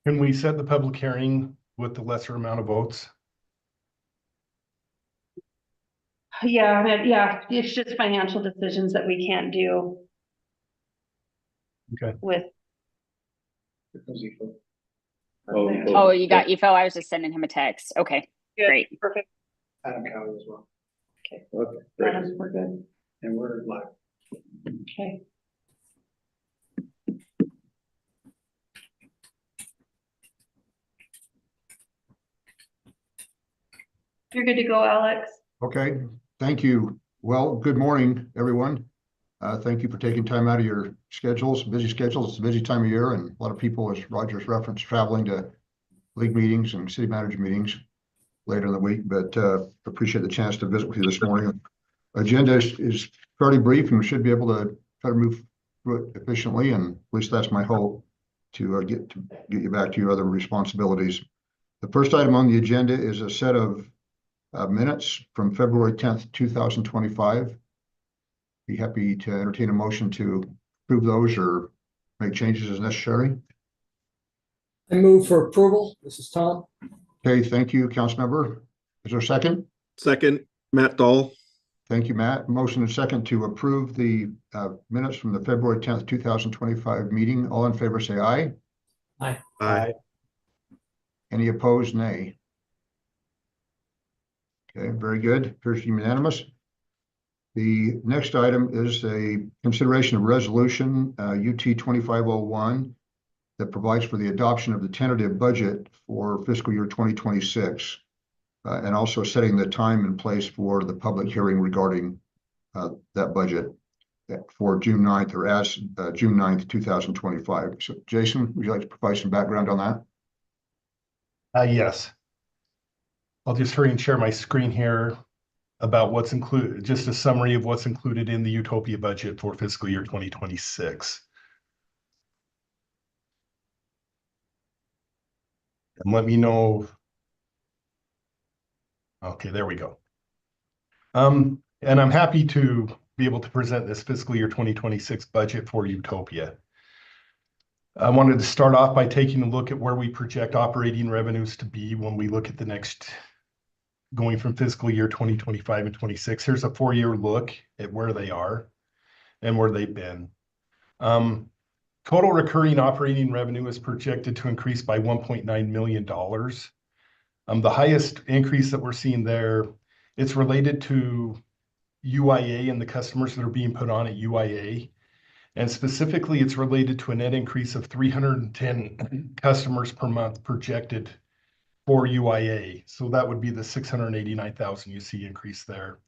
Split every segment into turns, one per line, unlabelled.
Can we set the public hearing with the lesser amount of votes?
Yeah, yeah, it's just financial decisions that we can't do.
Okay.
With.
Oh, you got UFO. I was just sending him a text. Okay,
Good.
great.
Perfect.
Adam County as well.
Okay.
Okay, great.
Adams, we're good.
And we're live.
Okay. You're good to go, Alex.
Okay, thank you. Well, good morning, everyone. Thank you for taking time out of your schedules, busy schedules. It's a busy time of year, and a lot of people, as Roger's referenced, traveling to league meetings and city manager meetings later in the week, but appreciate the chance to visit with you this morning. Agenda is fairly brief, and we should be able to try to move through it efficiently, and at least that's my hope, to get you back to your other responsibilities. The first item on the agenda is a set of minutes from February 10th, 2025. Be happy to entertain a motion to approve those or make changes as necessary.
I move for approval. This is Tom.
Okay, thank you, Councilmember. Is there a second?
Second, Matt Dahl.
Thank you, Matt. Motion and second to approve the minutes from the February 10th, 2025 meeting. All in favor, say aye.
Aye.
Aye.
Any opposed, nay. Okay, very good. Appears unanimous. The next item is a consideration of resolution UT 2501 that provides for the adoption of the tentative budget for fiscal year 2026 and also setting the time and place for the public hearing regarding that budget for June 9th or as June 9th, 2025. So Jason, would you like to provide some background on that?
Yes. I'll just hurry and share my screen here about what's included, just a summary of what's included in the Utopia budget for fiscal year 2026. And let me know. Okay, there we go. And I'm happy to be able to present this fiscal year 2026 budget for Utopia. I wanted to start off by taking a look at where we project operating revenues to be when we look at the next, going from fiscal year 2025 and 26. Here's a 4-year look at where they are and where they've been. Total recurring operating revenue is projected to increase by $1.9 million. The highest increase that we're seeing there, it's related to UIA and the customers that are being put on at UIA. And specifically, it's related to a net increase of 310 customers per month projected for UIA. So that would be the 689,000 you see increase there.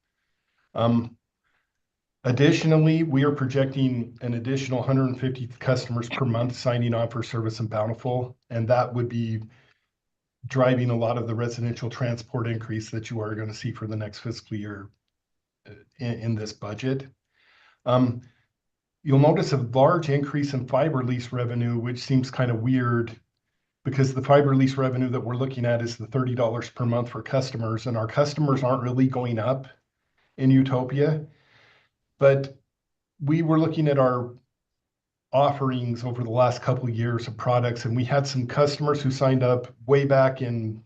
Additionally, we are projecting an additional 150 customers per month signing on for Service and Bountiful, and that would be driving a lot of the residential transport increase that you are going to see for the next fiscal year in this budget. You'll notice a large increase in fiber lease revenue, which seems kind of weird because the fiber lease revenue that we're looking at is the $30 per month for customers, and our customers aren't really going up in Utopia. But we were looking at our offerings over the last couple of years of products, and we had some customers who signed up way back in,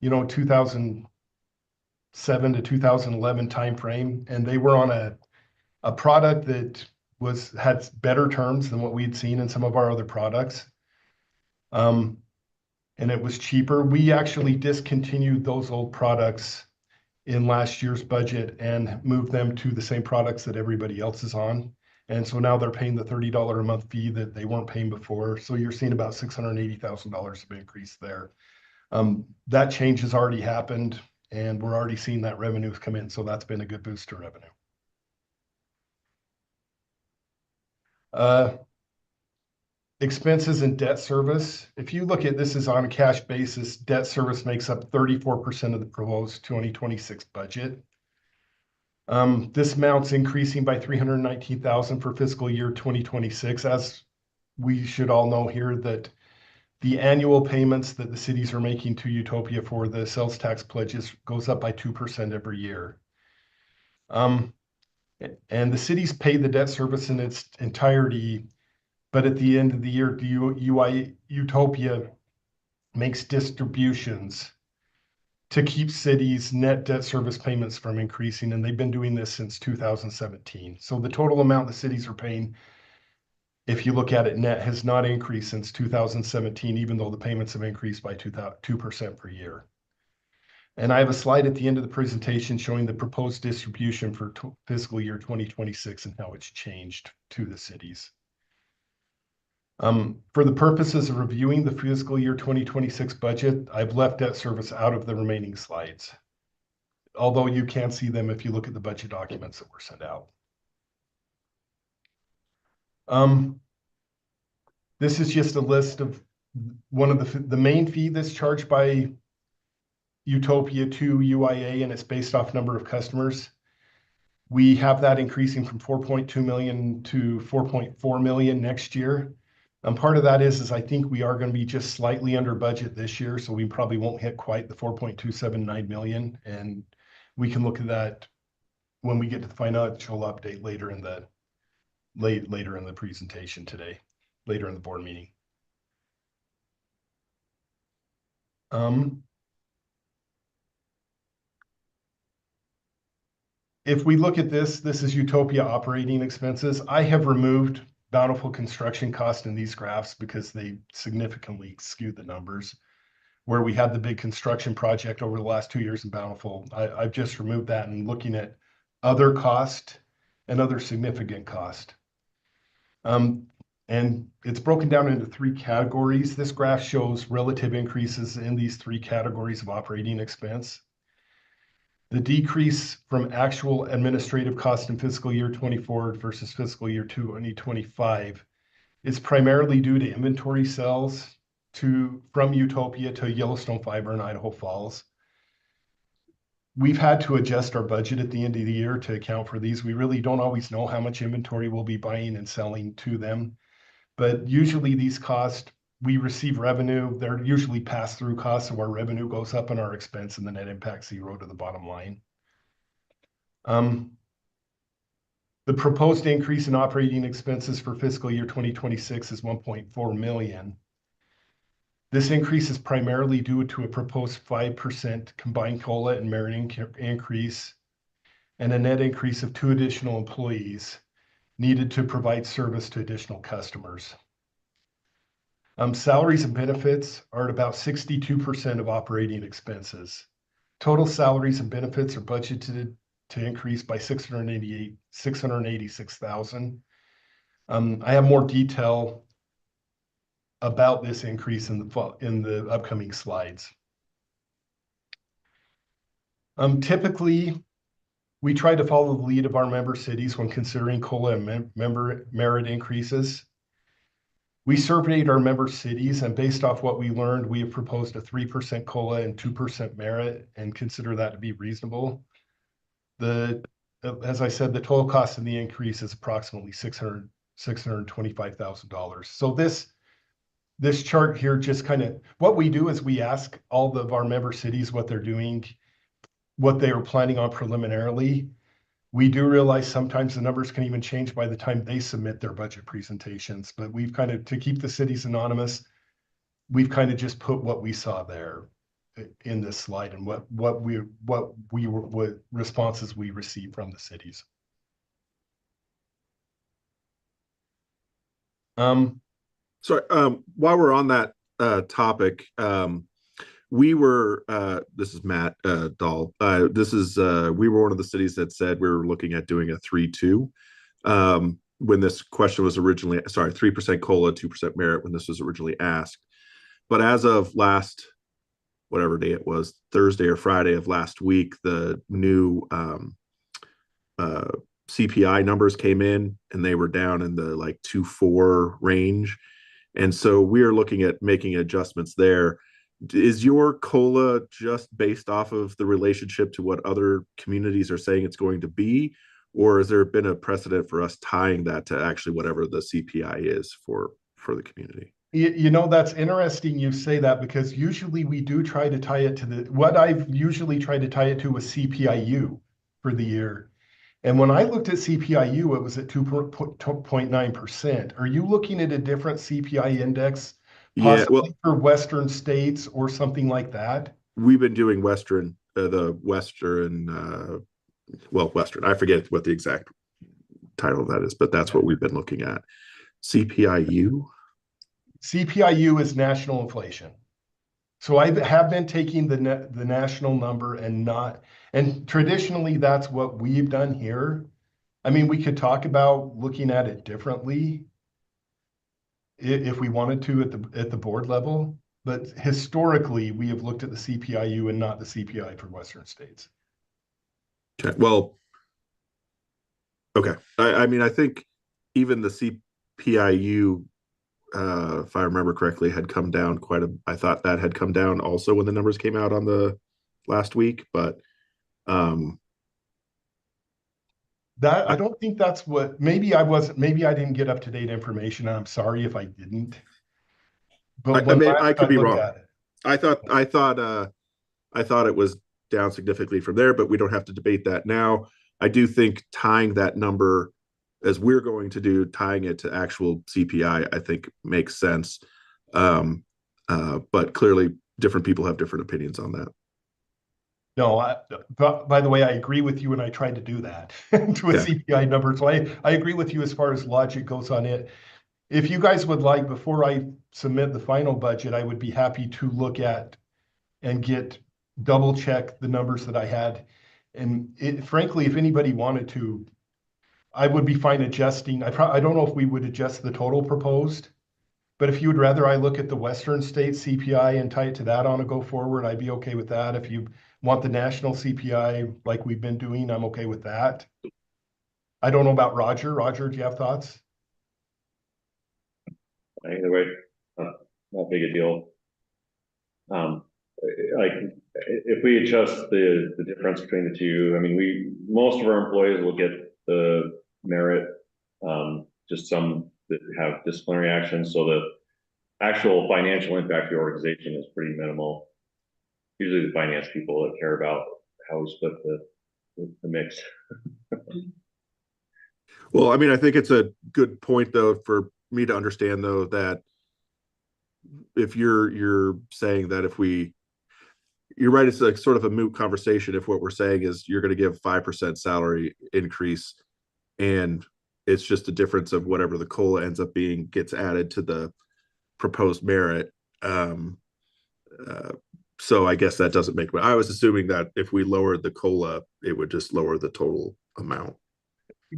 2007 to 2011 timeframe, and they were on a product that had better terms than what we'd seen in some of our other products. And it was cheaper. We actually discontinued those old products in last year's budget and moved them to the same products that everybody else is on. And so now they're paying the $30 a month fee that they weren't paying before. So you're seeing about $680,000 of increase there. That change has already happened, and we're already seeing that revenue come in. So that's been a good boost to revenue. Expenses and debt service. If you look at this is on a cash basis, debt service makes up 34% of the proposed 2026 budget. This amount's increasing by $319,000 for fiscal year 2026. As we should all know here, that the annual payments that the cities are making to Utopia for the sales tax pledges goes up by 2% every year. And the cities pay the debt service in its entirety, but at the end of the year, Utopia makes distributions to keep cities' net debt service payments from increasing, and they've been doing this since 2017. So the total amount the cities are paying, if you look at it net, has not increased since 2017, even though the payments have increased by 2% per year. And I have a slide at the end of the presentation showing the proposed distribution for fiscal year 2026 and how it's changed to the cities. For the purposes of reviewing the fiscal year 2026 budget, I've left debt service out of the remaining slides, although you can see them if you look at the budget documents that were sent out. This is just a list of one of the main fee that's charged by UTOPIA to UIA, and it's based off number of customers. We have that increasing from 4.2 million to 4.4 million next year. Part of that is I think we are going to be just slightly under budget this year, so we probably won't hit quite the 4.279 million. And we can look at that when we get to the financial update later in the presentation today, later in the board meeting. If we look at this is UTOPIA operating expenses. I have removed Bountiful construction cost in these graphs because they significantly skew the numbers. Where we had the big construction project over the last 2 years in Bountiful, I've just removed that and looking at other cost and other significant cost. And it's broken down into 3 categories. This graph shows relative increases in these 3 categories of operating expense. The decrease from actual administrative cost in fiscal year 24 versus fiscal year 2025 is primarily due to inventory sales from UTOPIA to Yellowstone Fiber in Idaho Falls. We've had to adjust our budget at the end of the year to account for these. We really don't always know how much inventory we'll be buying and selling to them, but usually these costs, we receive revenue. They're usually pass-through costs, so our revenue goes up and our expense and the net impact 0 to the bottom line. The proposed increase in operating expenses for fiscal year 2026 is 1.4 million. This increase is primarily due to a proposed 5% combined COLA and merit increase and a net increase of 2 additional employees needed to provide service to additional customers. Salaries and benefits are at about 62% of operating expenses. Total salaries and benefits are budgeted to increase by $686,000. I have more detail about this increase in the upcoming slides. Typically, we try to follow the lead of our member cities when considering COLA and member merit increases. We surveyed our member cities, and based off what we learned, we have proposed a 3% COLA and 2% merit and consider that to be reasonable. As I said, the total cost of the increase is approximately $625,000. So this chart here just kind of, what we do is we ask all of our member cities what they're doing, what they are planning on preliminarily. We do realize sometimes the numbers can even change by the time they submit their budget presentations, but we've kind of, to keep the cities anonymous, we've kind of just put what we saw there in this slide and what responses we received from the cities.
Sorry, while we're on that topic, we were, this is Matt Dahl. We were one of the cities that said we were looking at doing a 3-2 when this question was originally, 3% COLA, 2% merit when this was originally asked. But as of last, whatever day it was, Thursday or Friday of last week, the new CPI numbers came in and they were down in the like 2.4 range. And so we are looking at making adjustments there. Is your COLA just based off of the relationship to what other communities are saying it's going to be? Or has there been a precedent for us tying that to actually whatever the CPI is for the community?
You know, that's interesting you say that, because usually we do try to tie it to what I've usually tried to tie it to was CPIU for the year. And when I looked at CPIU, it was at 2.9%. Are you looking at a different CPI index
Yeah, well,
possibly for western states or something like that.
we've been doing Western, Western. I forget what the exact title of that is, but that's what we've been looking at. CPIU.
CPIU is national inflation. So I have been taking the national number and traditionally that's what we've done here. I mean, we could talk about looking at it differently if we wanted to at the board level, but historically we have looked at the CPIU and not the CPI for Western states.
Okay. Well, okay. I mean, I think even the CPIU, if I remember correctly, had come down I thought that had come down also when the numbers came out on the last week, but
I don't think that's what, maybe I didn't get up to date information. I'm sorry if I didn't. But when
I could be
looked
wrong.
at it,
I thought it was down significantly from there, but we don't have to debate that now. I do think tying that number, as we're going to do, tying it to actual CPI, I think makes sense. But clearly, different people have different opinions on that.
no, by the way, I agree with you, and I tried to do that to a
Yeah.
CPI number. So I agree with you as far as logic goes on it. If you guys would like, before I submit the final budget, I would be happy to look at and double check the numbers that I had. And frankly, if anybody wanted to, I would be fine adjusting. I don't know if we would adjust the total proposed, but if you would rather I look at the Western state CPI and tie it to that on a go forward, I'd be okay with that. If you want the national CPI like we've been doing, I'm okay with that. I don't know about Roger. Roger, do you have thoughts?
Either way, not big a deal. Like if we adjust the difference between the two, I mean, most of our employees will get the merit, just some that have disciplinary actions. So the actual financial impact of the organization is pretty minimal. Usually the finance people that care about how we split the mix.
Well, I mean, I think it's a good point though for me to understand though that if you're saying that you're right, it's like sort of a moot conversation if what we're saying is you're going to give 5% salary increase and it's just a difference of whatever the COLA ends up being gets added to the proposed merit. So I guess that doesn't make, I was assuming that if we lowered the COLA, it would just lower the total amount.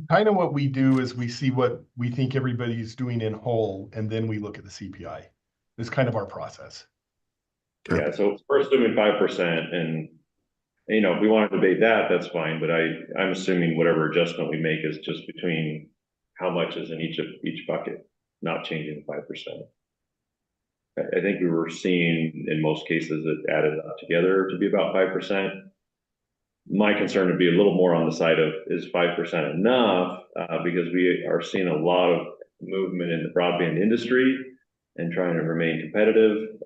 Kind of what we do is we see what we think everybody's doing in whole, and then we look at the CPI. It's kind of our process.
Okay.
Yeah, so we're assuming 5%, and if we want to debate that, that's fine. But I'm assuming whatever adjustment we make is just between how much is in each bucket, not changing the 5%. I think we were seeing in most cases it added up together to be about 5%. My concern would be a little more on the side of is 5% enough, because we are seeing a lot of movement in the broadband industry and trying to remain competitive.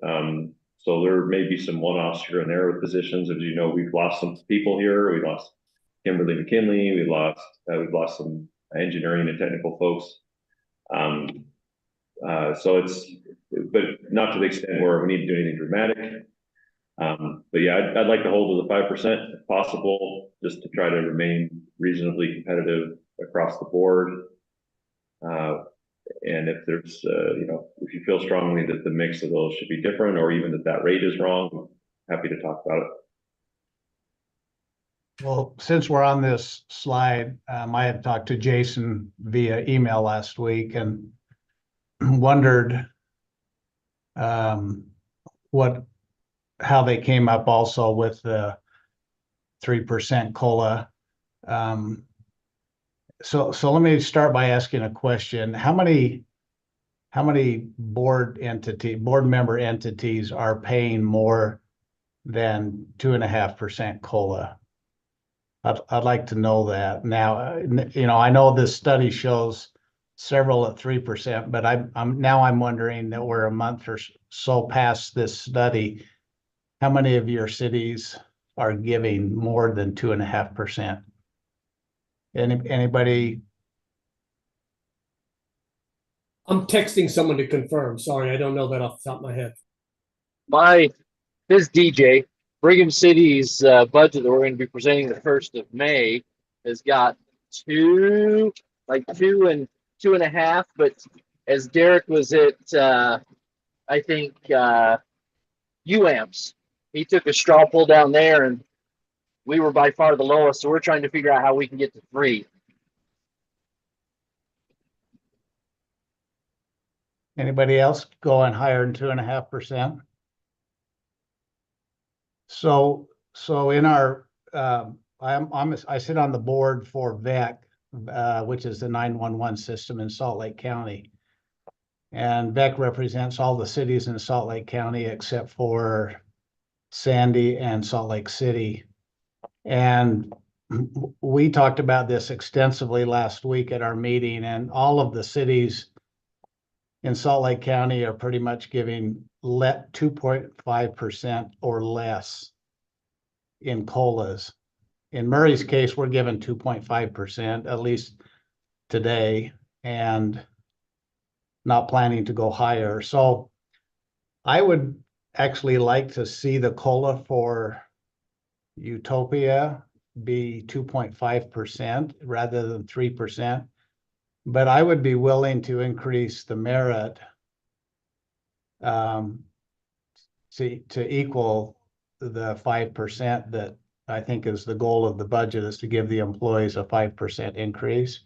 So there may be some one-offs here and there with positions. As you know, we've lost some people here. We lost Kimberly McKinley. We've lost some engineering and technical folks. But not to the extent where we need to do anything dramatic. But yeah, I'd like to hold to the 5% if possible, just to try to remain reasonably competitive across the board. And if there's, if you feel strongly that the mix of those should be different, or even that rate is wrong, I'm happy to talk about it.
Well, since we're on this slide, I had talked to Jason via email last week and wondered how they came up also with the 3% COLA. So let me start by asking a question. How many board member entities are paying more than 2.5% COLA? I'd like to know that. Now, I know this study shows several at 3%, but I'm wondering that we're a month or so past this study. How many of your cities are giving more than 2.5%? Anybody?
I'm texting someone to confirm. Sorry, I don't know that off the top of my head.
This is DJ. Brigham City's budget that we're going to be presenting the 1st of May has got two and 2.5. But as Derek was at, I think, UAMPS, he took a straw poll down there and we were by far the lowest. So we're trying to figure out how we can get to 3.
Anybody else going higher than 2.5%? So in our, I sit on the board for VEC, which is the 911 system in Salt Lake County. And VEC represents all the cities in Salt Lake County except for Sandy and Salt Lake City. And we talked about this extensively last week at our meeting, and all of the cities in Salt Lake County are pretty much giving 2.5% or less in COLAs. In Murray's case, we're given 2.5%, at least today, and not planning to go higher. So I would actually like to see the COLA for Utopia be 2.5% rather than 3%. But I would be willing to increase the merit to equal the 5% that I think is the goal of the budget, is to give the employees a 5% increase.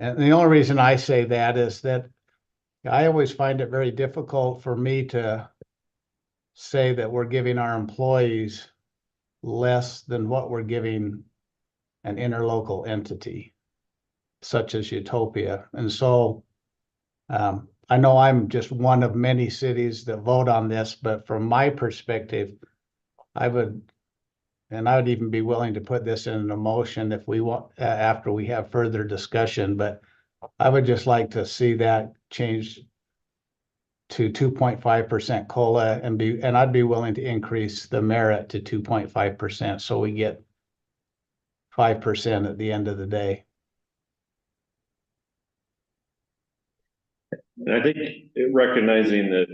And the only reason I say that is that I always find it very difficult for me to say that we're giving our employees less than what we're giving an interlocal entity such as Utopia. And so I know I'm just one of many cities that vote on this, but from my perspective, I would even be willing to put this in a motion if we want, after we have further discussion, but I would just like to see that change to 2.5% COLA and I'd be willing to increase the merit to 2.5% so we get 5% at the end of the day.
And I think recognizing that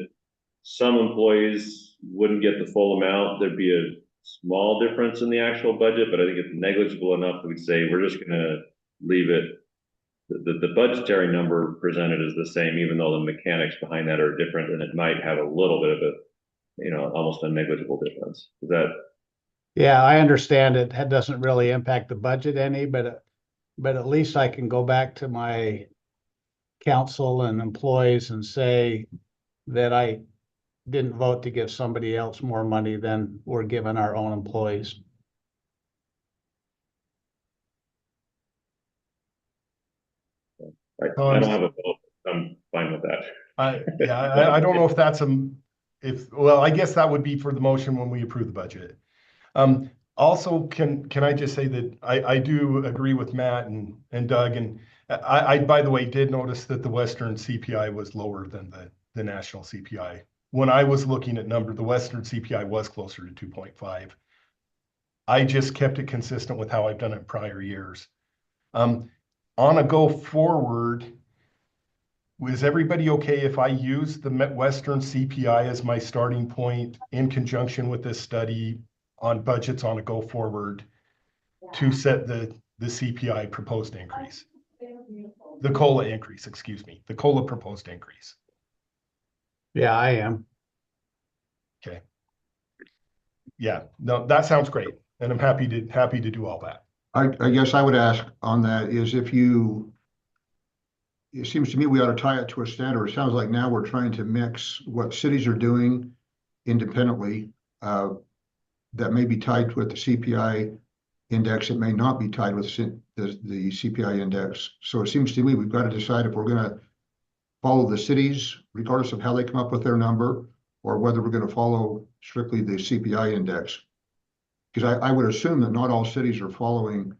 some employees wouldn't get the full amount, there'd be a small difference in the actual budget, but I think it's negligible enough that we'd say we're just gonna leave it. The budgetary number presented is the same, even though the mechanics behind that are different, and it might have a little bit of a, almost a negligible difference. Is that?
Yeah, I understand it doesn't really impact the budget any, but at least I can go back to my council and employees and say that I didn't vote to give somebody else more money than we're giving our own employees.
I don't have a vote. I'm fine with that.
I don't know if that's well, I guess that would be for the motion when we approve the budget. Also, can I just say that I do agree with Matt and Doug, and I by the way did notice that the Western CPI was lower than the national CPI. When I was looking at the Western CPI was closer to 2.5. I just kept it consistent with how I've done it in prior years. On a go forward, was everybody okay if I use the Western CPI as my starting point in conjunction with this study on budgets on a go forward to set the CPI proposed increase? The COLA increase, excuse me, the COLA proposed increase.
Yeah, I am.
Okay. Yeah, no, that sounds great. And I'm happy to do all that.
I guess I would ask on that is it seems to me we ought to tie it to a standard. It sounds like now we're trying to mix what cities are doing independently that may be tied with the CPI index. It may not be tied with the CPI index. So it seems to me we've got to decide if we're going to follow the cities, regardless of how they come up with their number, or whether we're going to follow strictly the CPI index. Because I would assume that not all cities are following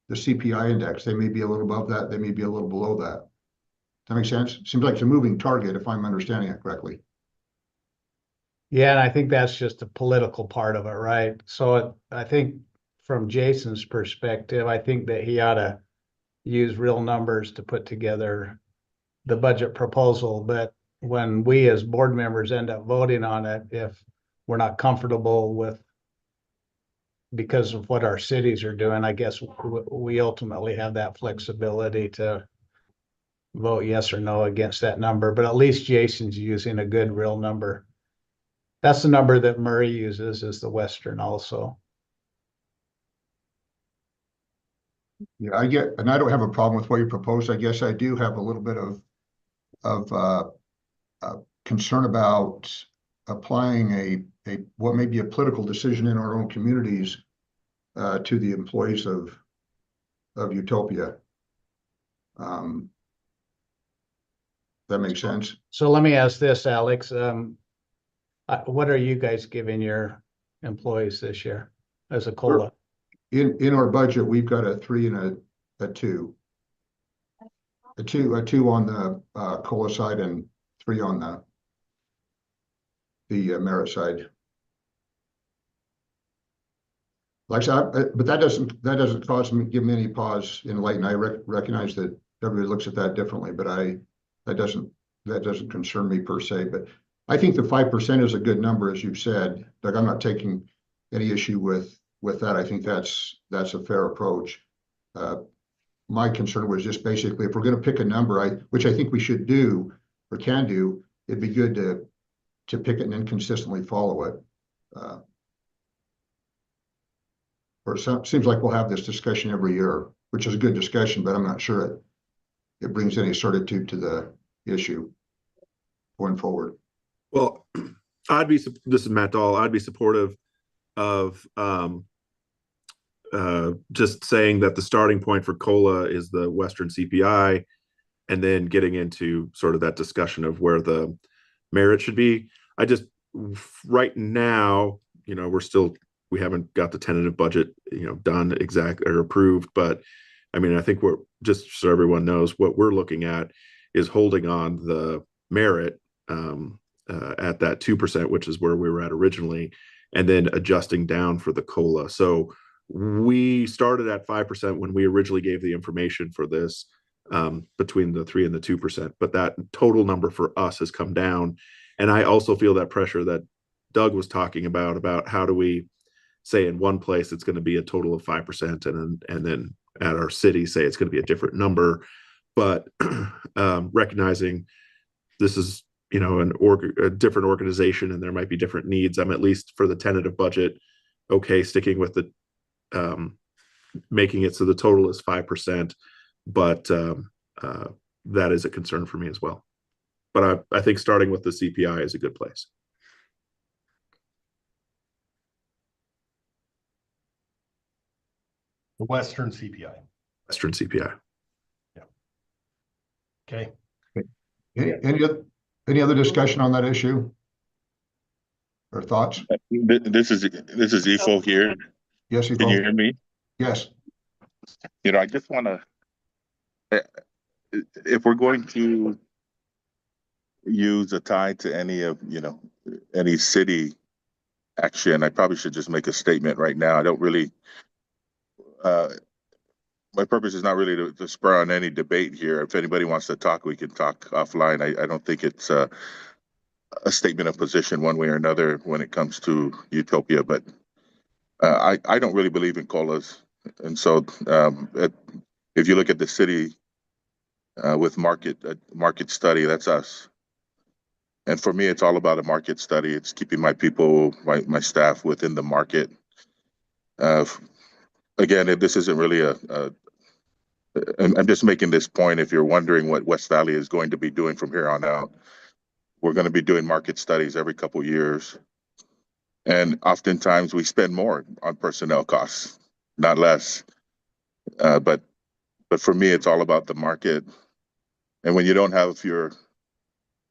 the CPI index. They may be a little above that. They may be a little below that. Does that make sense? Seems like it's a moving target if I'm understanding it correctly.
Yeah, and I think that's just the political part of it, right? So I think from Jason's perspective, I think that he ought to use real numbers to put together the budget proposal, but when we as board members end up voting on it, if we're not comfortable with because of what our cities are doing, I guess we ultimately have that flexibility to vote yes or no against that number, but at least Jason's using a good real number. That's the number that Murray uses, is the Western also.
Yeah, and I don't have a problem with what you proposed. I guess I do have a little bit of concern about applying what may be a political decision in our own communities to the employees of Utopia. That makes sense.
So let me ask this, Alex. What are you guys giving your employees this year as a COLA?
In our budget, we've got a 3 and a 2. A two on the COLA side and 3 on the merit side. Like I said, but that doesn't give me any pause in light, and I recognize that everybody looks at that differently, but that doesn't concern me per se. But I think the 5% is a good number, as you've said. Like, I'm not taking any issue with that. I think that's a fair approach. My concern was just basically, if we're going to pick a number, which I think we should do or can do, it'd be good to pick it and then consistently follow it. Or it seems like we'll have this discussion every year, which is a good discussion, but I'm not sure it brings any certitude to the issue going forward.
Well, this is Matt Dahl. I'd be supportive of just saying that the starting point for COLA is the Western CPI, and then getting into sort of that discussion of where the merit should be. Right now, we haven't got the tentative budget, done exactly or approved, but I mean, I think we're, just so everyone knows, what we're looking at is holding on the merit at that 2%, which is where we were at originally, and then adjusting down for the COLA. So we started at 5% when we originally gave the information for this, between the 3 and the 2%, but that total number for us has come down. And I also feel that pressure that Doug was talking about how do we say in one place it's going to be a total of 5%, and then at our city say it's going to be a different number. But recognizing this is a different organization and there might be different needs, I'm at least for the tentative budget okay sticking with the making it so the total is 5%, but that is a concern for me as well. But I think starting with the CPI is a good place.
The Western CPI.
Western CPI.
Yeah. Okay.
Any other discussion on that issue or thoughts?
This is EFO here.
Yes,
Can you hear me?
Yes.
I just want to, if we're going to use a tie to any city action, I probably should just make a statement right now. I don't really, my purpose is not really to spur on any debate here. If anybody wants to talk, we can talk offline. I don't think it's a statement of position one way or another when it comes to Utopia, but I don't really believe in COLAs. And so if you look at the city with market study, that's us. And for me, it's all about a market study. It's keeping my people, my staff within the market. Again, this isn't really I'm just making this point. If you're wondering what West Valley is going to be doing from here on out, we're going to be doing market studies every couple of years. And oftentimes we spend more on personnel costs, not less. But for me, it's all about the market. And when you don't have your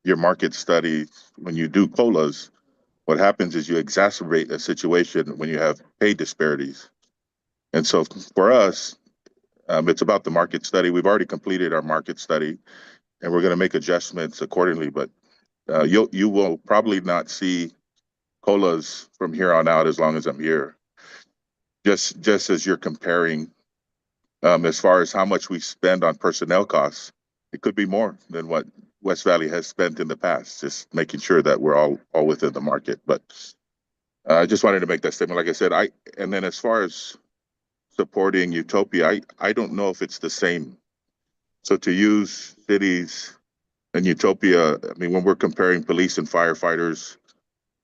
market study, when you do COLAs, what happens is you exacerbate a situation when you have pay disparities. And so for us, it's about the market study. We've already completed our market study, and we're going to make adjustments accordingly. But you will probably not see COLAs from here on out as long as I'm here. Just as you're comparing, as far as how much we spend on personnel costs it could be more than what West Valley has spent in the past, just making sure that we're all within the market. But I just wanted to make that statement. Like I said, and then as far as supporting Utopia, I don't know if it's the same. So to use cities and Utopia, I mean, when we're comparing police and firefighters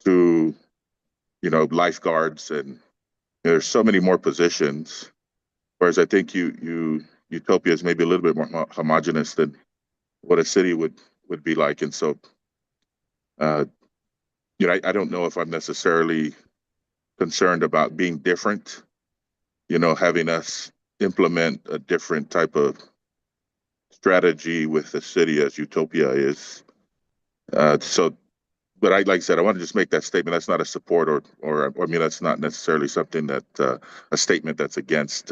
to, lifeguards, and there's so many more positions, whereas I think Utopia is maybe a little bit more homogenous than what a city would be like. And so, I don't know if I'm necessarily concerned about being different, having us implement a different type of strategy with the city as Utopia is. But like I said, I want to just make that statement. That's not a support or I mean, that's not necessarily something that a statement that's against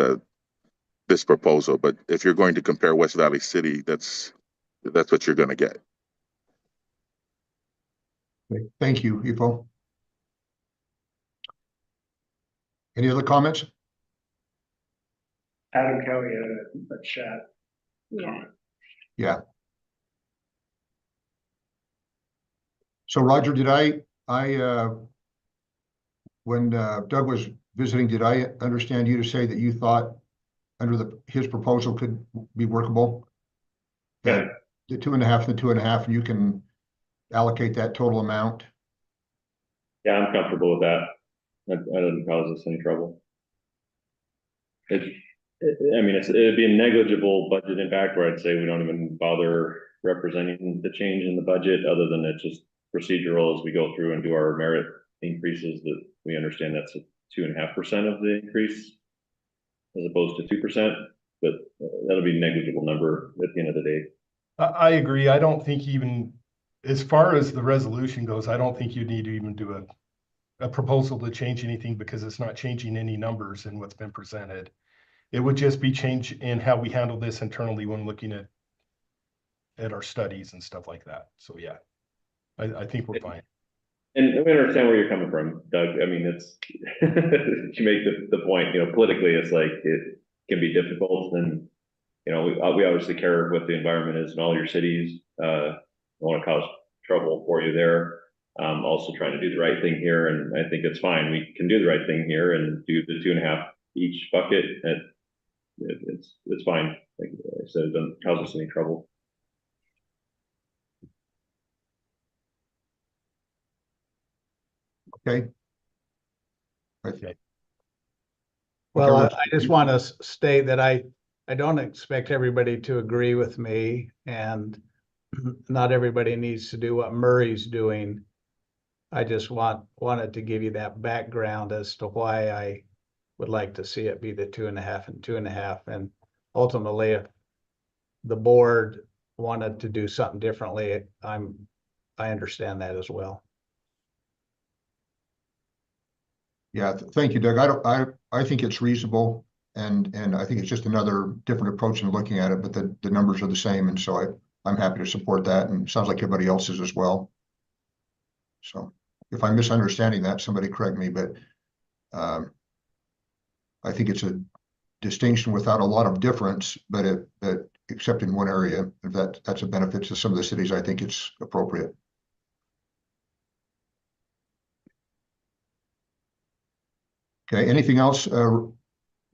this proposal. But if you're going to compare West Valley City, that's what you're going to get.
Okay, thank you, Ifo. Any other comments?
Adam Kelly had a chat.
Yeah.
Yeah. So Roger, when Doug was visiting, did I understand you to say that you thought under his proposal could be workable?
Yeah.
The 2.5 and the 2.5, and you can allocate that total amount?
Yeah, I'm comfortable with that. That doesn't cause us any trouble. I mean, it'd be a negligible budget impact where I'd say we don't even bother representing the change in the budget, other than it's just procedural as we go through and do our merit increases, that we understand that's a 2.5% of the increase as opposed to 2%, but that'll be a negligible number at the end of the day.
I agree. I don't think even as far as the resolution goes, I don't think you need to even do a proposal to change anything, because it's not changing any numbers in what's been presented. It would just be change in how we handle this internally when looking at our studies and stuff like that. So yeah, I think we're fine.
And we understand where you're coming from, Doug. I mean, it's you make the point, politically, it's like it can be difficult, and we obviously care what the environment is in all your cities. Don't want to cause trouble for you there. Also trying to do the right thing here, and I think it's fine. We can do the right thing here and do the 2.5 each bucket. It's fine. Like I said, it doesn't cause us any trouble.
Okay.
Okay.
Well, I just want to state that I don't expect everybody to agree with me, and not everybody needs to do what Murray's doing. I just wanted to give you that background as to why I would like to see it be the 2.5 and 2.5. And ultimately, if the board wanted to do something differently, I understand that as well.
Yeah, thank you, Doug. I think it's reasonable, and I think it's just another different approach in looking at it, but the numbers are the same, and so I'm happy to support that, and it sounds like everybody else is as well. So if I'm misunderstanding that, somebody correct me, but I think it's a distinction without a lot of difference, but except in one area, if that's a benefit to some of the cities, I think it's appropriate. Okay, anything else,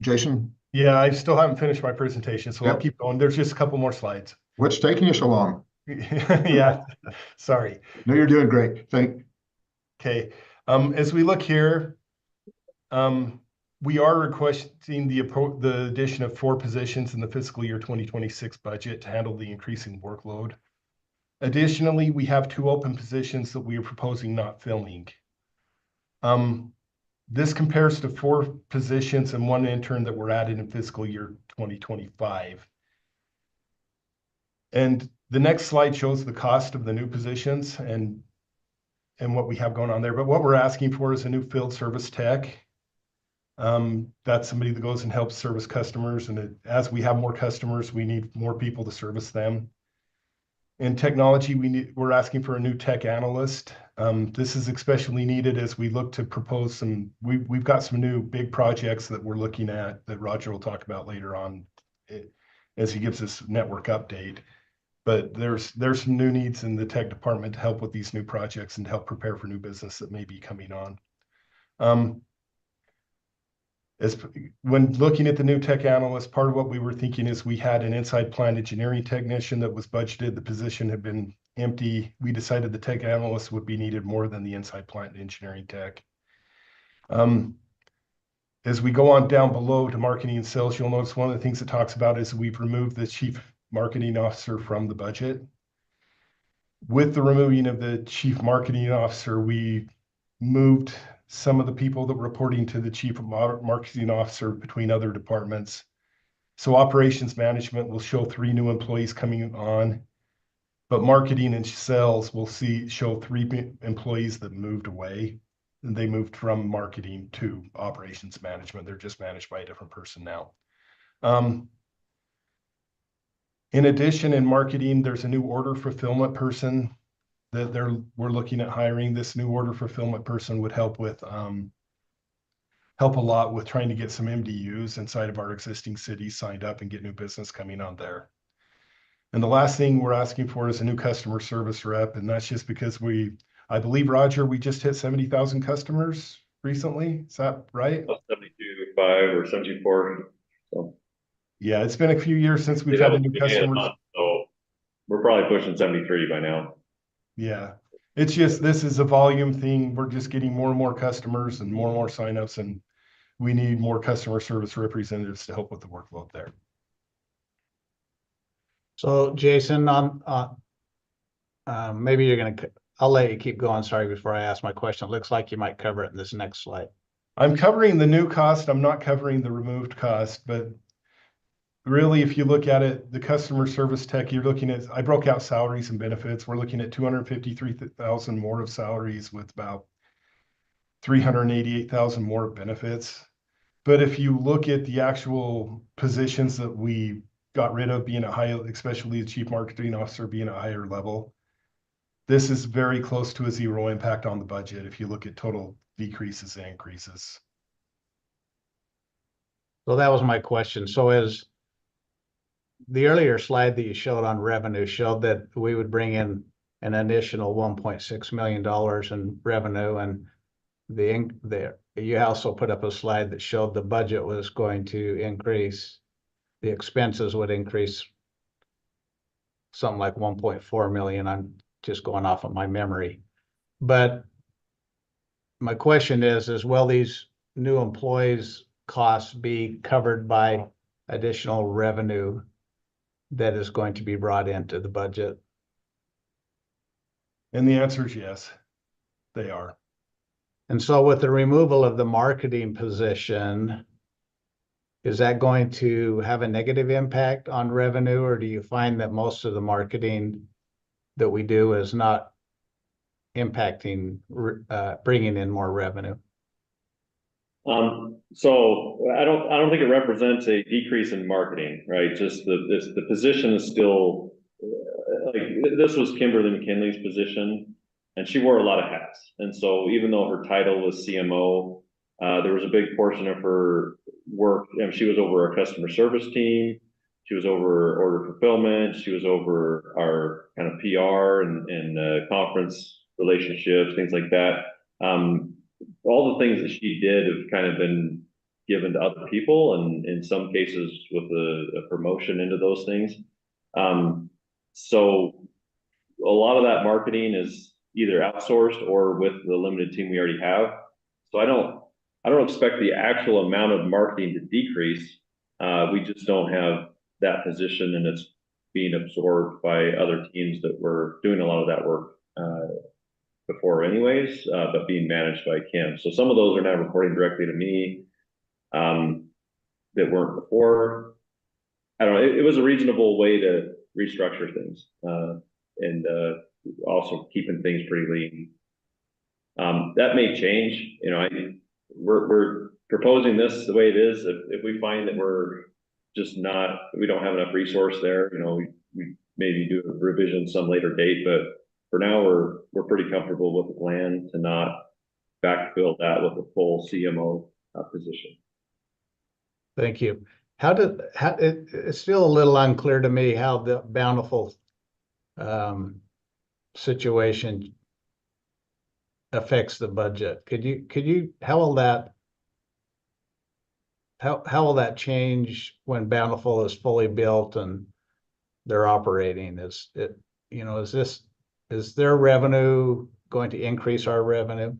Jason?
Yeah, I still haven't finished my presentation, so I'll
Yep.
keep going. There's just a couple more slides.
What's taking you so long?
Yeah, sorry.
No, you're doing great.
Okay, as we look here, we are requesting the addition of 4 positions in the fiscal year 2026 budget to handle the increasing workload. Additionally, we have 2 open positions that we are proposing not filling. This compares to 4 positions and 1 intern that were added in fiscal year 2025. And the next slide shows the cost of the new positions and what we have going on there. But what we're asking for is a new field service tech. That's somebody that goes and helps service customers. And as we have more customers, we need more people to service them. In technology, we're asking for a new tech analyst. This is especially needed as we look to propose we've got some new big projects that we're looking at that Roger will talk about later on as he gives us network update. But there's some new needs in the tech department to help with these new projects and to help prepare for new business that may be coming on. As when looking at the new tech analyst, part of what we were thinking is we had an inside plant engineering technician that was budgeted. The position had been empty. We decided the tech analyst would be needed more than the inside plant engineering tech. As we go on down below to marketing and sales, you'll notice one of the things it talks about is we've removed the chief marketing officer from the budget. With the removing of the chief marketing officer, we moved some of the people that were reporting to the chief marketing officer between other departments. So operations management will show 3 new employees coming on, but marketing and sales will show 3 employees that moved away. And they moved from marketing to operations management. They're just managed by a different person now. In addition, in marketing, there's a new order fulfillment person that we're looking at hiring. This new order fulfillment person would help a lot with trying to get some MDUs inside of our existing cities signed up and get new business coming on there. And the last thing we're asking for is a new customer service rep, and that's just because I believe, Roger, we just hit 70,000 customers recently. Is that right?
72.5 or 74. So
Yeah, it's been a few years since we've had a new customer.
So we're probably pushing 73 by now.
Yeah, it's just, this is a volume thing. We're just getting more and more customers and more signups, and we need more customer service representatives to help with the workload there.
So Jason, maybe you're going to, I'll let you keep going. Sorry, before I ask my question, it looks like you might cover it in this next slide.
I'm covering the new cost. I'm not covering the removed cost, but really, if you look at it, the customer service tech, you're looking at, I broke out salaries and benefits. We're looking at 253,000 more of salaries with about 388,000 more of benefits. But if you look at the actual positions that we got rid of being a high, especially the chief marketing officer being a higher level, this is very close to a 0 impact on the budget if you look at total decreases and increases.
So that was my question. So as the earlier slide that you showed on revenue showed that we would bring in an additional $1.6 million in revenue, and you also put up a slide that showed the budget was going to increase, the expenses would increase something like 1.4 million. I'm just going off of my memory. But my question is will these new employees' costs be covered by additional revenue that is going to be brought into the budget?
And the answer is yes, they are.
And so with the removal of the marketing position, is that going to have a negative impact on revenue, or do you find that most of the marketing that we do is not impacting, bringing in more revenue?
So I don't think it represents a decrease in marketing, right? Just the position is still like, this was Kimberly McKinley's position, and she wore a lot of hats. And so even though her title was CMO, there was a big portion of her work. She was over our customer service team. She was over order fulfillment. She was over our kind of PR and conference relationships, things like that. All the things that she did have kind of been given to other people, and in some cases with a promotion into those things. So a lot of that marketing is either outsourced or with the limited team we already have. So I don't expect the actual amount of marketing to decrease. We just don't have that position, and it's being absorbed by other teams that were doing a lot of that work before anyways, but being managed by Kim. So some of those are now reporting directly to me that weren't before. I don't know, it was a reasonable way to restructure things and also keeping things pretty lean. That may change. We're proposing this the way it is. If we find that we don't have enough resource there, we maybe do a revision some later date, but for now we're pretty comfortable with the plan to not backfill that with a full CMO position.
Thank you. It's still a little unclear to me how the Bountiful situation affects the budget. Could you, how will that change when Bountiful is fully built and they're operating? Is their revenue going to increase our revenue?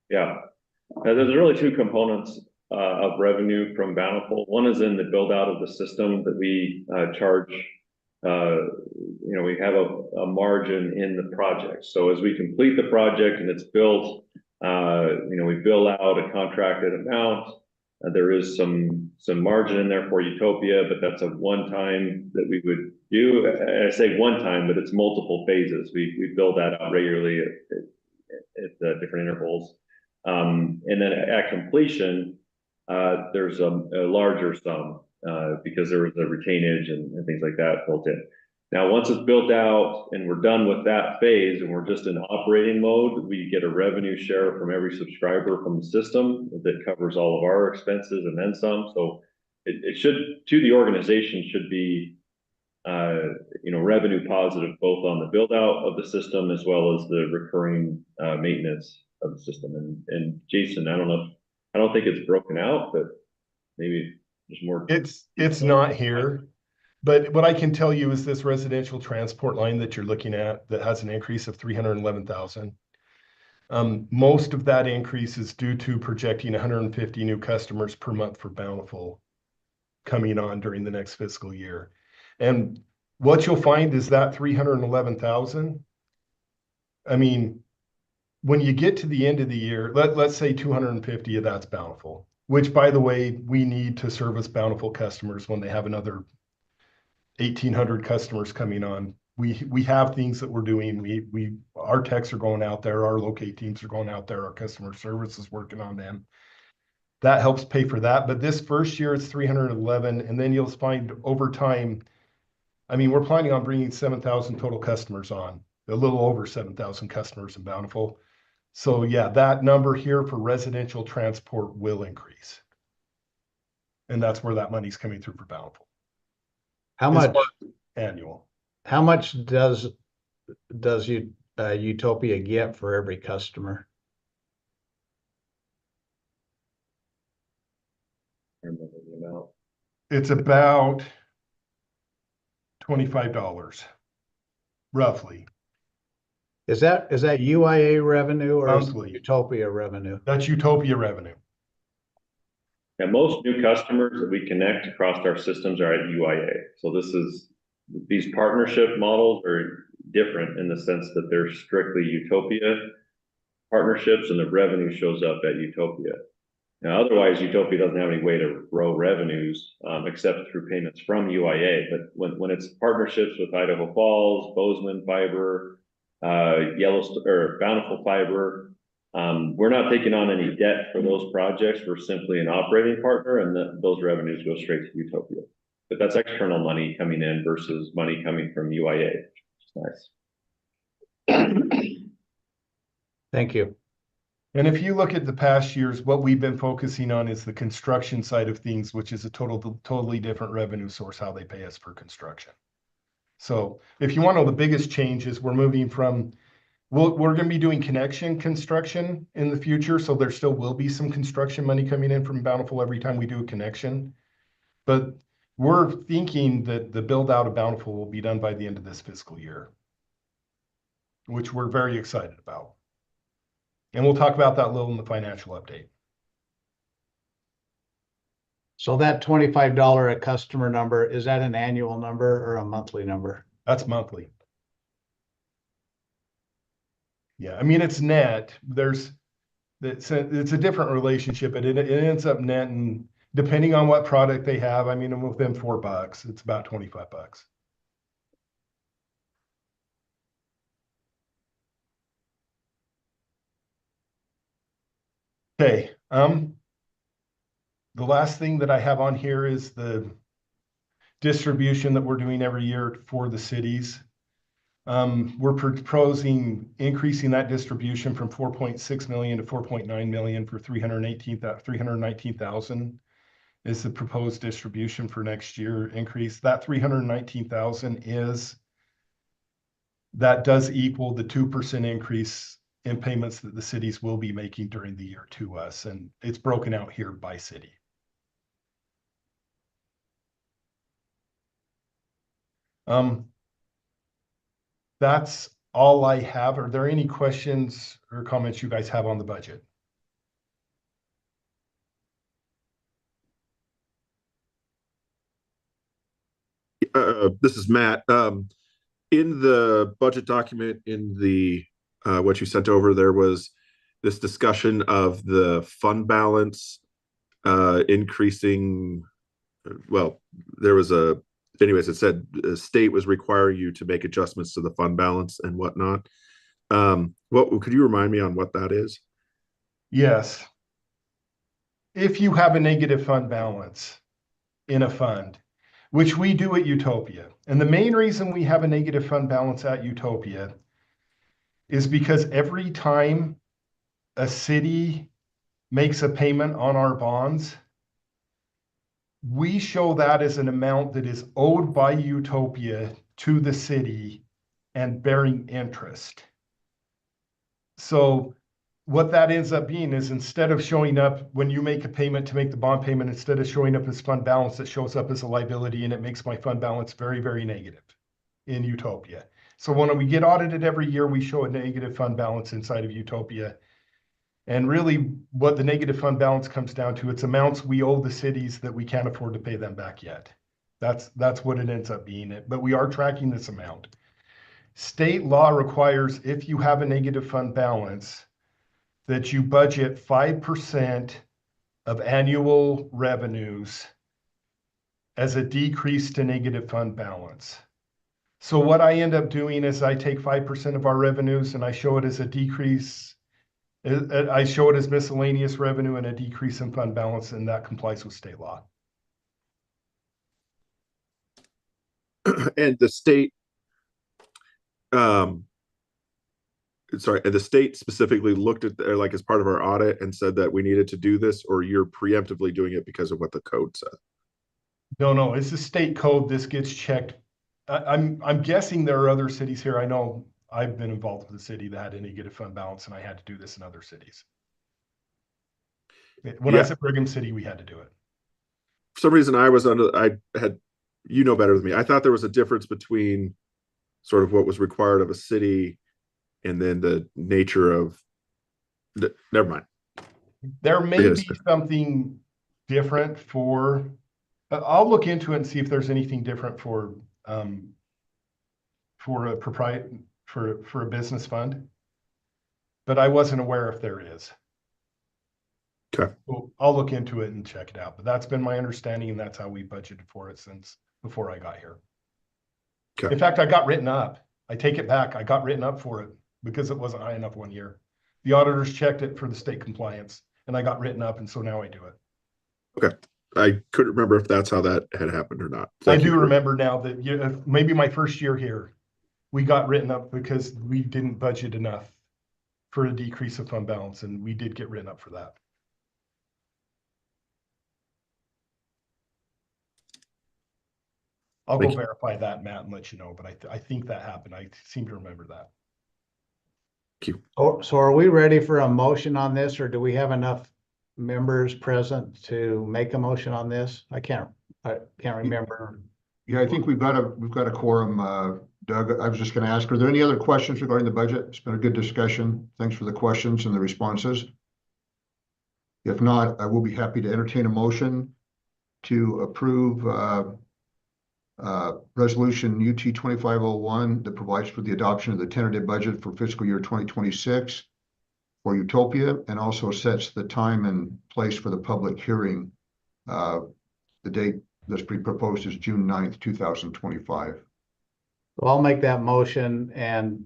Yeah, there's really two components of revenue from Bountiful. One is in the build out of the system that we charge. We have a margin in the project. So as we complete the project and it's built, we bill out a contracted amount. There is some margin in there for Utopia, but that's a one-time that we would do. I say one time, but it's multiple phases. We bill that out regularly at different intervals. And then at completion, there's a larger sum because there was a retainage and things like that built in. Now, once it's built out and we're done with that phase and we're just in operating mode, we get a revenue share from every subscriber from the system that covers all of our expenses and then some. So it should, to the organization, should be revenue positive both on the build out of the system as well as the recurring maintenance of the system. And Jason, I don't think it's broken out, but maybe there's more.
It's not here. But what I can tell you is this residential transport line that you're looking at that has an increase of 311,000. Most of that increase is due to projecting 150 new customers per month for Bountiful coming on during the next fiscal year. And what you'll find is that 311,000. I mean, when you get to the end of the year, let's say 250 of that's Bountiful, which, by the way, we need to service Bountiful customers when they have another 1,800 customers coming on. We have things that we're doing. Our techs are going out there, our locate teams are going out there, our customer service is working on them. That helps pay for that. But this first year it's 311, and then you'll find over time. I mean, we're planning on bringing 7,000 total customers on, a little over 7,000 customers in Bountiful. So yeah, that number here for residential transport will increase, and that's where that money's coming through for Bountiful.
How much
annual?
How much does Utopia get for every customer?
I remember the amount.
It's about $25, roughly.
Is that UIA revenue or
Monthly.
Utopia revenue?
That's Utopia revenue.
Yeah, most new customers that we connect across our systems are at UIA. So these partnership models are different in the sense that they're strictly Utopia partnerships and the revenue shows up at Utopia. Now, otherwise, Utopia doesn't have any way to grow revenues except through payments from UIA. But when it's partnerships with Idaho Falls, Bozeman Fiber, Yellowstone or Bountiful Fiber, we're not taking on any debt for those projects. We're simply an operating partner, and those revenues go straight to Utopia. But that's external money coming in versus money coming from UIA. It's nice.
Thank you.
And if you look at the past years, what we've been focusing on is the construction side of things, which is a totally different revenue source, how they pay us for construction. So if you want to know the biggest changes, we're moving from, we're going to be doing connection construction in the future. So there still will be some construction money coming in from Bountiful every time we do a connection. But we're thinking that the build out of Bountiful will be done by the end of this fiscal year, which we're very excited about. And we'll talk about that a little in the financial update.
So that $25 a customer number, is that an annual number or a monthly number?
That's monthly. Yeah, I mean, it's net. It's a different relationship, but it ends up net, and depending on what product they have, I mean, within $4, it's about $25. Okay, the last thing that I have on here is the distribution that we're doing every year for the cities. We're proposing increasing that distribution from 4.6 million to 4.9 million for 319,000 is the proposed distribution for next year increase. That 319,000 is that does equal the 2% increase in payments that the cities will be making during the year to us. And it's broken out here by city. That's all I have. Are there any questions or comments you guys have on the budget?
This is Matt. In the budget document, in the what you sent over, there was this discussion of the fund balance increasing. Well, there was anyways, it said the state was requiring you to make adjustments to the fund balance and whatnot. What could you remind me on what that is?
Yes. If you have a negative fund balance in a fund, which we do at Utopia, and the main reason we have a negative fund balance at Utopia is because every time a city makes a payment on our bonds, we show that as an amount that is owed by Utopia to the city and bearing interest. So what that ends up being is, instead of showing up when you make a payment to make the bond payment, instead of showing up as fund balance, it shows up as a liability, and it makes my fund balance very, very negative in Utopia. So when we get audited every year, we show a negative fund balance inside of Utopia. And really what the negative fund balance comes down to, it's amounts we owe the cities that we can't afford to pay them back yet. That's what it ends up being. But we are tracking this amount. State law requires, if you have a negative fund balance, that you budget 5% of annual revenues as a decrease to negative fund balance. So what I end up doing is I take 5% of our revenues and I show it as a decrease. I show it as miscellaneous revenue and a decrease in fund balance, and that complies with state law.
And the state, and the state specifically looked at like as part of our audit and said that we needed to do this, or you're preemptively doing it because of what the code said?
No, it's the state code. This gets checked. I'm guessing there are other cities here. I know I've been involved with a city that had a negative fund balance, and I had to do this in other cities. When I was at Brigham City, we had to do it.
For some reason, I had, you know better than me, I thought there was a difference between sort of what was required of a city and then the nature of never mind.
There may be something different for, I'll look into it and see if there's anything different for a for a business fund, but I wasn't aware if there is.
Okay.
Well, I'll look into it and check it out, but that's been my understanding, and that's how we budgeted for it since before I got here.
Okay.
In fact, I got written up. I take it back. I got written up for it because it wasn't high enough one year. The auditors checked it for the state compliance, and I got written up, and so now I do it.
Okay. I couldn't remember if that's how that had happened or not.
I do remember now that maybe my first year here, we got written up because we didn't budget enough for a decrease of fund balance, and we did get written up for that. I'll go verify that, Matt, and let you know, but I think that happened. I seem to remember that.
Thank you.
Oh, so are we ready for a motion on this, or do we have enough members present to make a motion on this? I can't remember.
Yeah, I think we've got a quorum, Doug. I was just going to ask, are there any other questions regarding the budget? It's been a good discussion. Thanks for the questions and the responses. If not, I will be happy to entertain a motion to approve resolution UT 2501 that provides for the adoption of the tentative budget for fiscal year 2026 for Utopia, and also sets the time and place for the public hearing. The date that's proposed is June 9th, 2025.
So I'll make that motion and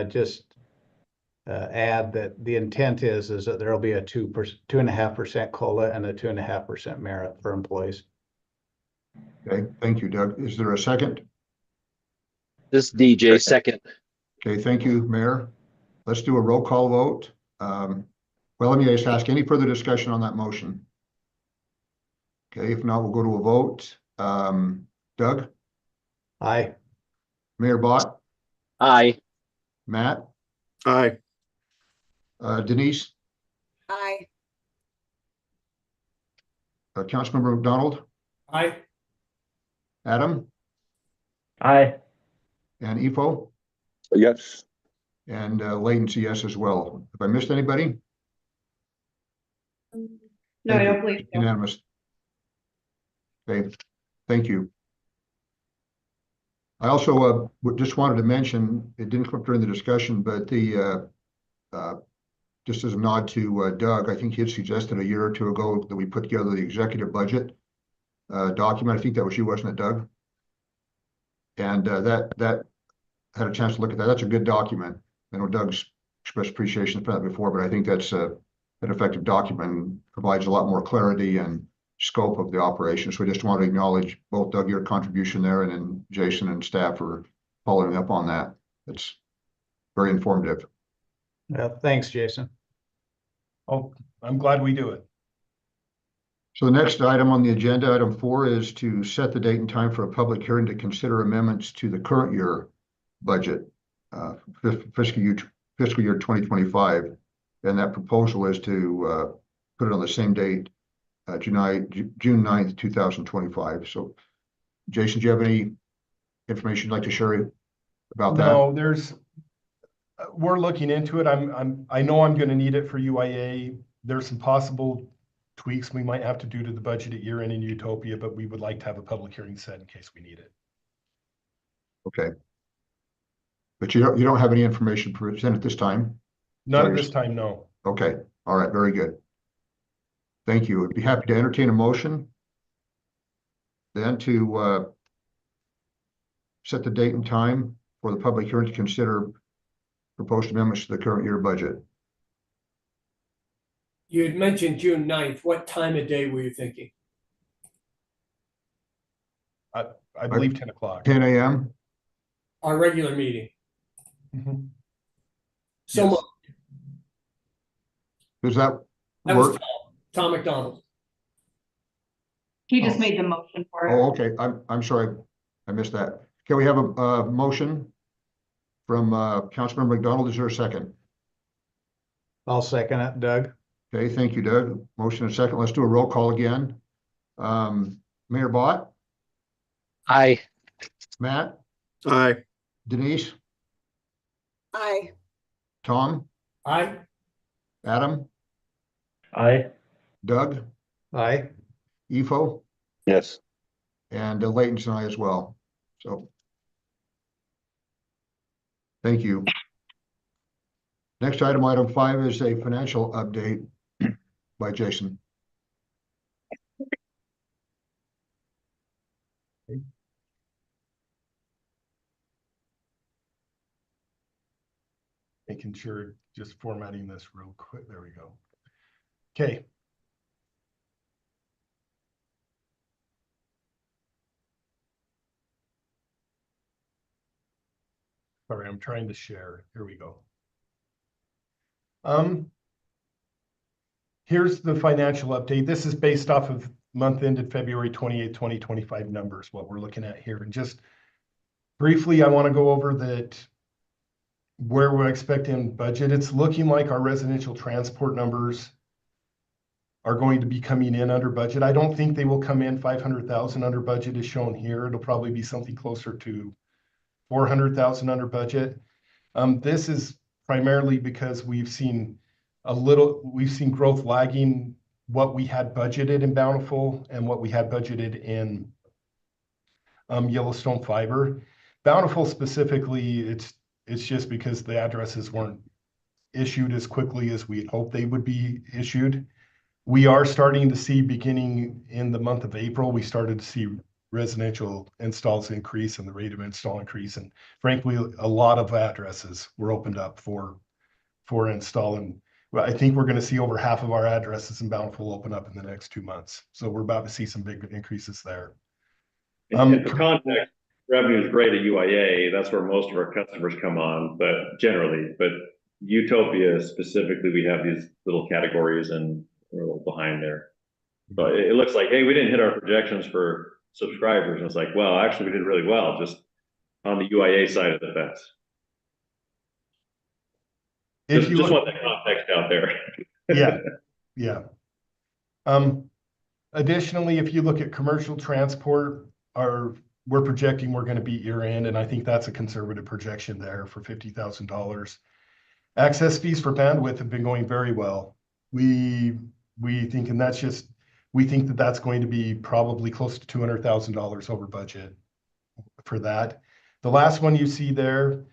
just add that the intent is that there'll be a 2.5% COLA and a 2.5% merit for employees.
Okay, thank you, Doug. Is there a second?
This DJ second.
Okay, thank you, Mayor. Let's do a roll call vote. Well, let me just ask, any further discussion on that motion? Okay, if not, we'll go to a vote. Doug?
Aye.
Mayor Bott?
Aye.
Matt,
Aye.
Denise,
Aye.
Councilmember McDonald,
Aye.
Adam,
Aye.
and Ifo,
Yes.
and Layton's a yes as well. Have I missed anybody?
No, I
Thank
don't
you.
believe so.
Unanimous. Okay, thank you. I also just wanted to mention, it didn't come up during the discussion, but just as a nod to Doug, I think he had suggested a year or two ago that we put together the executive budget document. I think that was you, wasn't it, Doug? And that had a chance to look at that. That's a good document. I know Doug's expressed appreciation for that before, but I think that's an effective document and provides a lot more clarity and scope of the operation. So we just want to acknowledge both Doug, your contribution there, and then Jason and staff for following up on that. It's very informative.
Yeah, thanks, Jason.
Oh, I'm glad we do it.
So the next item on the agenda, item 4, is to set the date and time for a public hearing to consider amendments to the current year budget, fiscal year 2025. And that proposal is to put it on the same date, June 9th, 2025. So Jason, do you have any information you'd like to share about that?
No, we're looking into it. I know I'm going to need it for UIA. There's some possible tweaks we might have to do to the budget at year end in Utopia, but we would like to have a public hearing set in case we need it.
Okay. But you don't have any information presented at this time?
Not at this time, no.
Okay. All right. Very good. Thank you. I'd be happy to entertain a motion then to set the date and time for the public hearing to consider proposed amendments to the current year budget.
You had mentioned June 9th. What time of day were you thinking?
I believe 10 o'clock.
10 a.m.
Our regular meeting.
Mhm.
So
Yes.
Does that
that was
work?
Tom McDonald.
He just made the motion for it.
Oh, okay. I'm sorry. I missed that. Can we have a motion from Councilmember McDonald? Is there a second?
I'll second it, Doug.
Okay, thank you, Doug. Motion and second. Let's do a roll call again. Mayor Bott,
Aye.
Matt,
Aye.
Denise,
Aye.
Tom,
Aye.
Adam,
Aye.
Doug,
Aye.
Ifo,
Yes.
and Layton's and I as well. So thank you. Next item, item 5, is a financial update by Jason.
Making sure, just formatting this real quick. There we go. Okay. Sorry, I'm trying to share. Here we go. Here's the financial update. This is based off of month ended February 28th, 2025 numbers, what we're looking at here. And just briefly, I want to go over that where we're expecting budget. It's looking like our residential transport numbers are going to be coming in under budget. I don't think they will come in 500,000 under budget as shown here. It'll probably be something closer to 400,000 under budget. This is primarily because we've seen growth lagging what we had budgeted in Bountiful and what we had budgeted in Yellowstone Fiber. Bountiful specifically, it's just because the addresses weren't issued as quickly as we had hoped they would be issued. We are starting to see, beginning in the month of April, we started to see residential installs increase and the rate of install increase. And frankly, a lot of addresses were opened up for install. And I think we're going to see over half of our addresses in Bountiful open up in the next 2 months. So we're about to see some big increases there.
And for context, revenue is great at UIA. That's where most of our customers come on, but Utopia specifically, we have these little categories and we're a little behind there. But it looks like, hey, we didn't hit our projections for subscribers. And it's like, well, actually we did really well just on the UIA side of the fence.
If you
just
look,
want that context out there.
yeah, yeah. Additionally, if you look at commercial transport, we're projecting we're going to beat year end, and I think that's a conservative projection there for $50,000. Access fees for bandwidth have been going very well. We think, and we think that that's going to be probably close to $200,000 over budget for that. The last one you see there,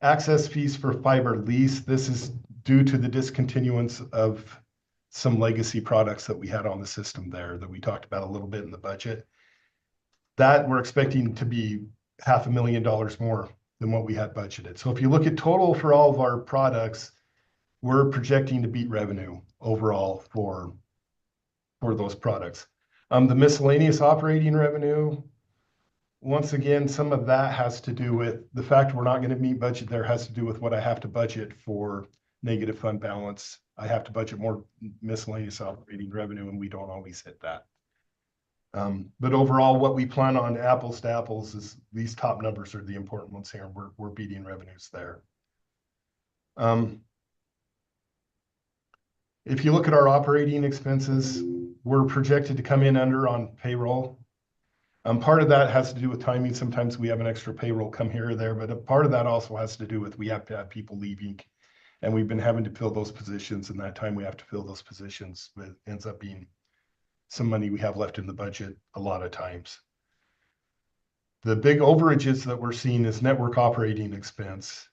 access fees for fiber lease. This is due to the discontinuance of some legacy products that we had on the system there that we talked about a little bit in the budget. That we're expecting to be $500,000 more than what we had budgeted. So if you look at total for all of our products, we're projecting to beat revenue overall for those products. The miscellaneous operating revenue, once again, some of that has to do with the fact we're not going to meet budget there has to do with what I have to budget for negative fund balance. I have to budget more miscellaneous operating revenue, and we don't always hit that. But overall, what we plan on apples to apples is these top numbers are the important ones here. We're beating revenues there. If you look at our operating expenses, we're projected to come in under on payroll. Part of that has to do with timing. Sometimes we have an extra payroll come here or there, but a part of that also has to do with we have to have people leaving, and we've been having to fill those positions, and that time we have to fill those positions, it ends up being some money we have left in the budget a lot of times. The big overages that we're seeing is network operating expense.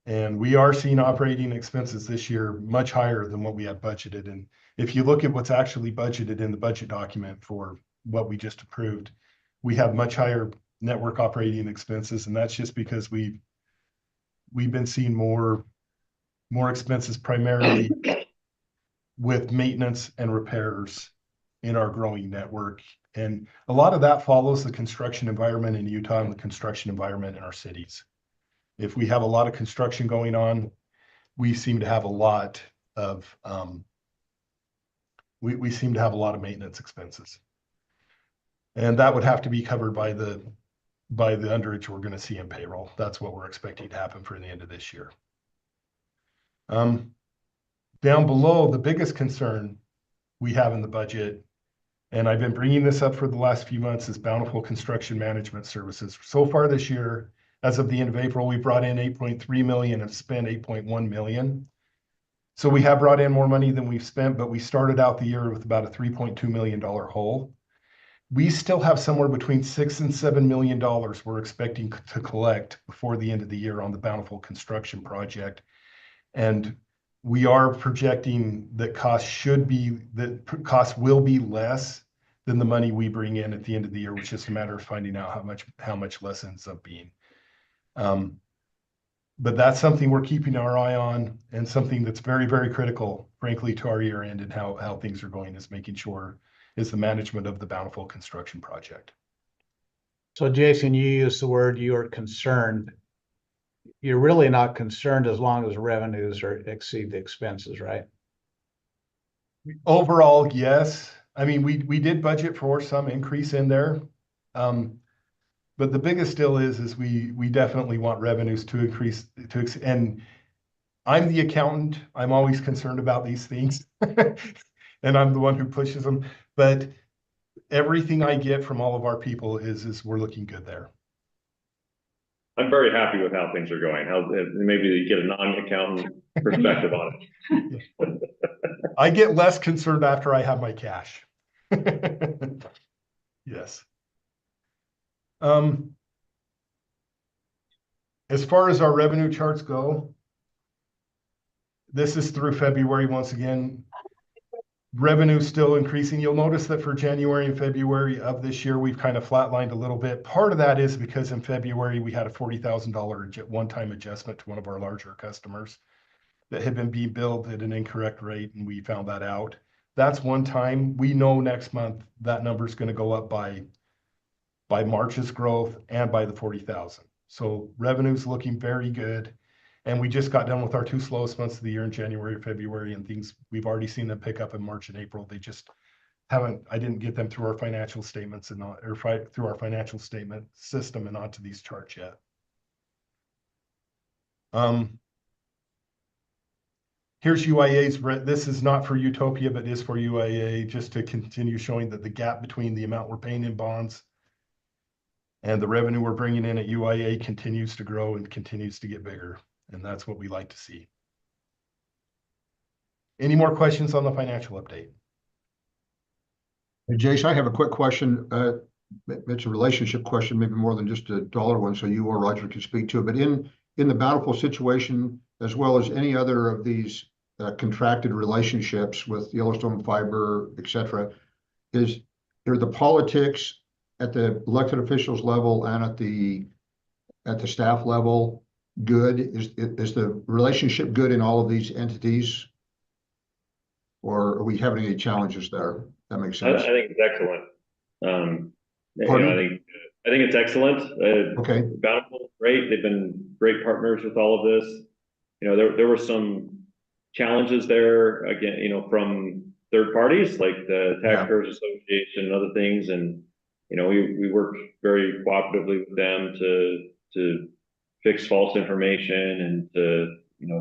And we are seeing operating expenses this year much higher than what we had budgeted. And if you look at what's actually budgeted in the budget document for what we just approved, we have much higher network operating expenses. And that's just because we've been seeing more expenses primarily with maintenance and repairs in our growing network. And a lot of that follows the construction environment in Utah and the construction environment in our cities. If we have a lot of construction going on, we seem to have a lot of we seem to have a lot of maintenance expenses, and that would have to be covered by the underage we're going to see in payroll. That's what we're expecting to happen for the end of this year. Down below, the biggest concern we have in the budget, and I've been bringing this up for the last few months, is Bountiful Construction Management Services. So far this year, as of the end of April, we brought in 8.3 million and spent 8.1 million. So we have brought in more money than we've spent, but we started out the year with about a $3.2 million hole. We still have somewhere between $6 and $7 million we're expecting to collect before the end of the year on the Bountiful Construction project. And we are projecting that costs will be less than the money we bring in at the end of the year, which is just a matter of finding out how much less ends up being. But that's something we're keeping our eye on, and something that's very, very critical, frankly, to our year end and how things are going, is making sure is the management of the Bountiful Construction project.
So Jason, you used the word you are concerned. You're really not concerned as long as revenues exceed the expenses, right?
Overall, yes. I mean, we did budget for some increase in there. But the biggest deal is we definitely want revenues to increase and I'm the accountant. I'm always concerned about these things. And I'm the one who pushes them. But everything I get from all of our people is we're looking good there.
I'm very happy with how things are going. Maybe you get a non-accountant perspective on it.
I get less concerned after I have my cash. Yes. As far as our revenue charts go, this is through February. Once again, revenue still increasing. You'll notice that for January and February of this year, we've kind of flatlined a little bit. Part of that is because in February, we had a $40,000 one-time adjustment to one of our larger customers that had been being billed at an incorrect rate, and we found that out. That's one time. We know next month that number is going to go up by March's growth and by the 40,000. So revenue's looking very good. And we just got done with our two slowest months of the year in January and February, and things we've already seen them pick up in March and April. They just haven't, I didn't get them through our financial statements and not, or through our financial statement system and onto these charts yet. Here's UIA's, this is not for Utopia, but is for UIA, just to continue showing that the gap between the amount we're paying in bonds and the revenue we're bringing in at UIA continues to grow and continues to get bigger. And that's what we like to see. Any more questions on the financial update?
Hey, Jason, I have a quick question. It's a relationship question, maybe more than just a dollar one, so you or Roger can speak to it. But in the Bountiful situation, as well as any other of these contracted relationships with Yellowstone Fiber, et cetera, are the politics at the elected officials level and at the staff level good? Is the relationship good in all of these entities? Or are we having any challenges there? That makes sense.
I think it's excellent.
Pardon?
I think it's excellent.
Okay.
Bountiful, great. They've been great partners with all of this. There were some challenges there again, from third parties like the Taxpayers Association and other things, and we worked very cooperatively with them to fix false information and to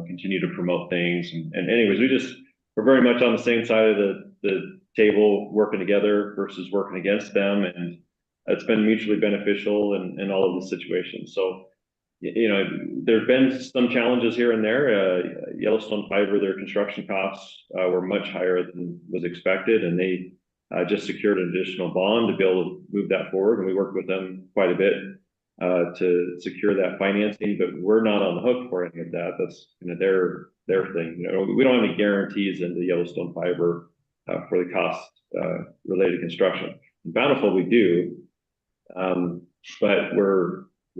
continue to promote things. And anyways, we're very much on the same side of the table, working together versus working against them, and it's been mutually beneficial in all of the situations. So, there've been some challenges here and there. Yellowstone Fiber, their construction costs were much higher than was expected, and they just secured an additional bond to be able to move that forward. And we worked with them quite a bit to secure that financing, but we're not on the hook for any of that. That's their thing. We don't have any guarantees in the Yellowstone Fiber for the cost related construction. In Bountiful, we do, but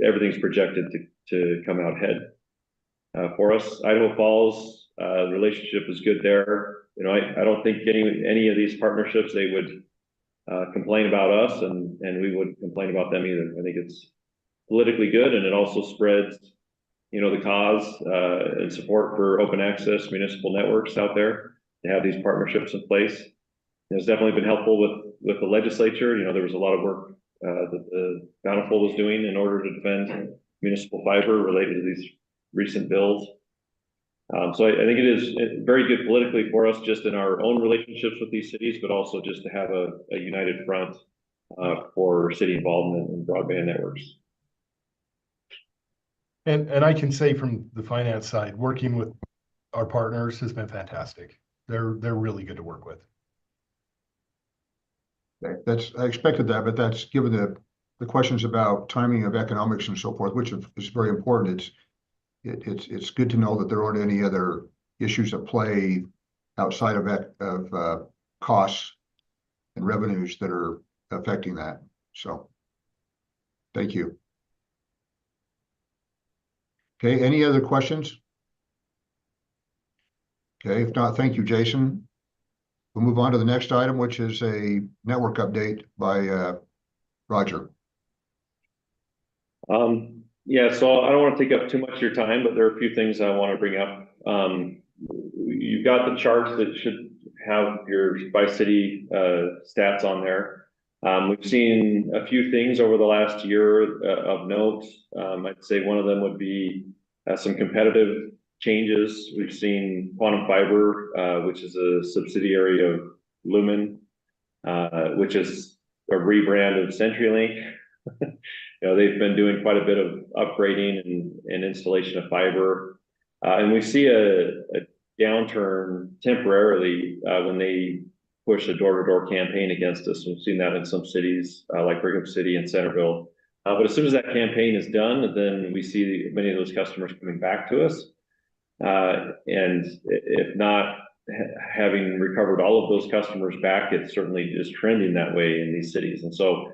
everything's projected to come out ahead for us. Idaho Falls, the relationship is good there. I don't think any of these partnerships, they would complain about us, and we wouldn't complain about them either. I think it's politically good, and it also spreads the cause and support for open access municipal networks out there to have these partnerships in place. It's definitely been helpful with the legislature. There was a lot of work that the Bountiful was doing in order to defend municipal fiber related to these recent bills. So I think it is very good politically for us, just in our own relationships with these cities, but also just to have a united front for city involvement in broadband networks.
And I can say from the finance side, working with our partners has been fantastic. They're really good to work with.
I expected that, but that's given the questions about timing of economics and so forth, which is very important. It's good to know that there aren't any other issues at play outside of costs and revenues that are affecting that. So, thank you. Okay, any other questions? Okay, if not, thank you, Jason. We'll move on to the next item, which is a network update by Roger.
Yeah, so I don't want to take up too much of your time, but there are a few things I want to bring up. You've got the charts that should have your by city stats on there. We've seen a few things over the last year of note. I'd say one of them would be some competitive changes. We've seen Quantum Fiber, which is a subsidiary of Lumen, which is a rebrand of CenturyLink. They've been doing quite a bit of upgrading and installation of fiber. And we see a downturn temporarily when they push a door-to-door campaign against us. We've seen that in some cities like Brigham City and Centerville. But as soon as that campaign is done, then we see many of those customers coming back to us. And if not having recovered all of those customers back, it certainly is trending that way in these cities. And so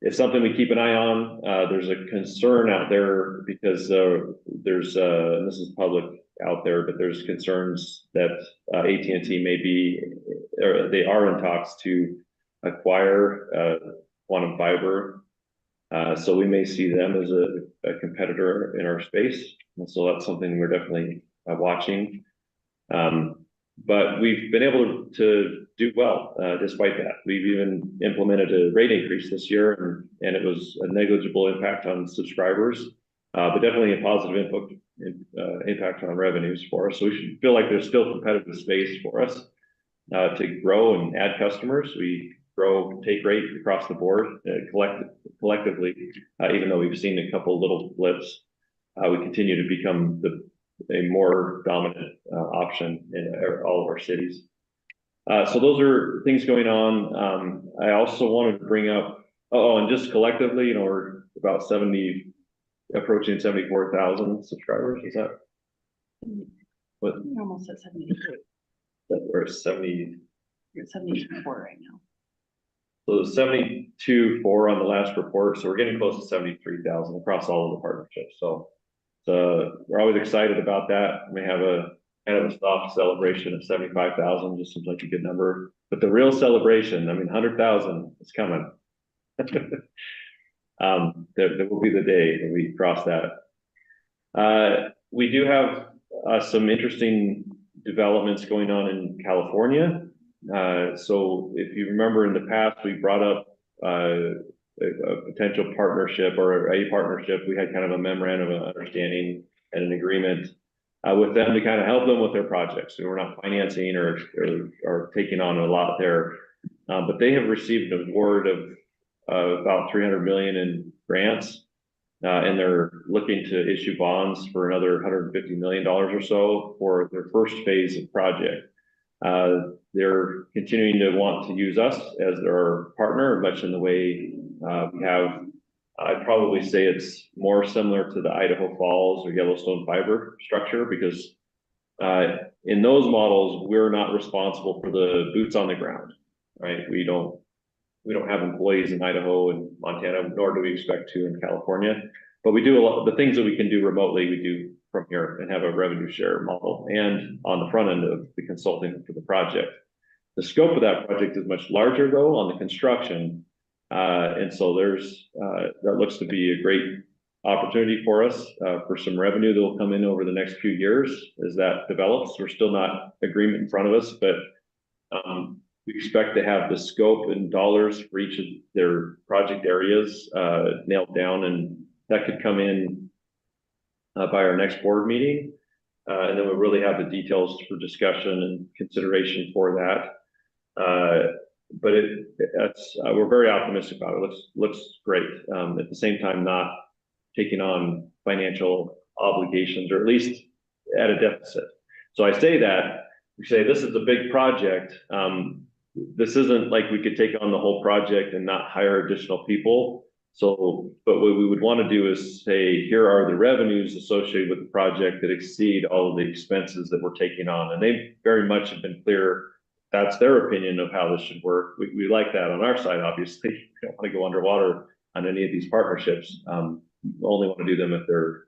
it's something we keep an eye on. There's a concern out there because there's, and this is public out there, but there's concerns that AT&T may be, or they are in talks to acquire Quantum Fiber. So we may see them as a competitor in our space. And so that's something we're definitely watching. But we've been able to do well despite that. We've even implemented a rate increase this year, and it was a negligible impact on subscribers, but definitely a positive impact on revenues for us. So we should feel like there's still competitive space for us to grow and add customers. We grow take rate across the board collectively, even though we've seen a couple little blips. We continue to become a more dominant option in all of our cities. So those are things going on. I also wanted to bring up, and just collectively, you know, we're about approaching 74,000 subscribers. Is that what?
We're almost at 73.
We're at 70.
You're at 74 right now.
So 72.4 on the last report. So we're getting close to 73,000 across all of the partnerships. So we're always excited about that. We have a kind of a soft celebration of 75,000, just seems like a good number. But the real celebration, I mean, 100,000 is coming. There will be the day that we cross that. We do have some interesting developments going on in California. So if you remember in the past, we brought up a potential partnership or a partnership. We had kind of a memorandum of understanding and an agreement with them to kind of help them with their projects. So we're not financing or taking on a lot there, but they have received an award of about 300 million in grants, and they're looking to issue bonds for another $150 million or so for their first phase of project. They're continuing to want to use us as their partner, much in the way we have. I'd probably say it's more similar to the Idaho Falls or Yellowstone fiber structure, because in those models, we're not responsible for the boots on the ground, right? We don't have employees in Idaho and Montana, nor do we expect to in California. But we do a lot of the things that we can do remotely, we do from here and have a revenue share model and on the front end of the consulting for the project. The scope of that project is much larger though on the construction. And so that looks to be a great opportunity for us for some revenue that will come in over the next few years as that develops. We're still not agreement in front of us, but we expect to have the scope and dollars for each of their project areas nailed down, and that could come in by our next board meeting. And then we'll really have the details for discussion and consideration for that. But we're very optimistic about it. Looks great. At the same time, not taking on financial obligations, or at least at a deficit. So I say that, we say this is a big project. This isn't like we could take on the whole project and not hire additional people. So, but what we would want to do is say, here are the revenues associated with the project that exceed all of the expenses that we're taking on. And they very much have been clear. That's their opinion of how this should work. We like that on our side, obviously. We don't want to go underwater on any of these partnerships. We only want to do them if they're,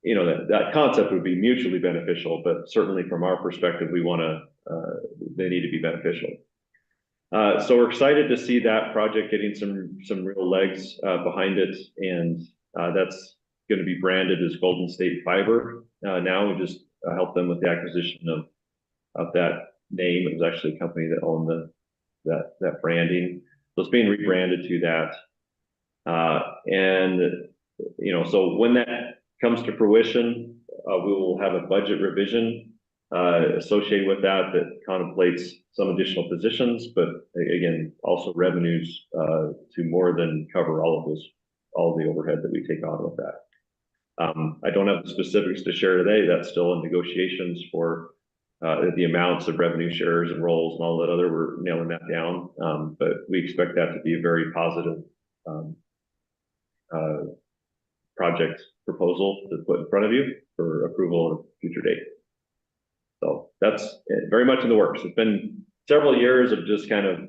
that concept would be mutually beneficial, but certainly from our perspective, we want to, they need to be beneficial. So we're excited to see that project getting some real legs behind it. And that's going to be branded as Golden State Fiber. Now we just help them with the acquisition of that name. It was actually a company that owned that branding. So it's being rebranded to that. So when that comes to fruition, we will have a budget revision associated with that contemplates some additional positions, but again, also revenues to more than cover all of the overhead that we take on with that. I don't have the specifics to share today. That's still in negotiations for the amounts of revenue shares and roles and all that other, we're nailing that down. But we expect that to be a very positive project proposal to put in front of you for approval at a future date. So that's very much in the works. It's been several years of just kind of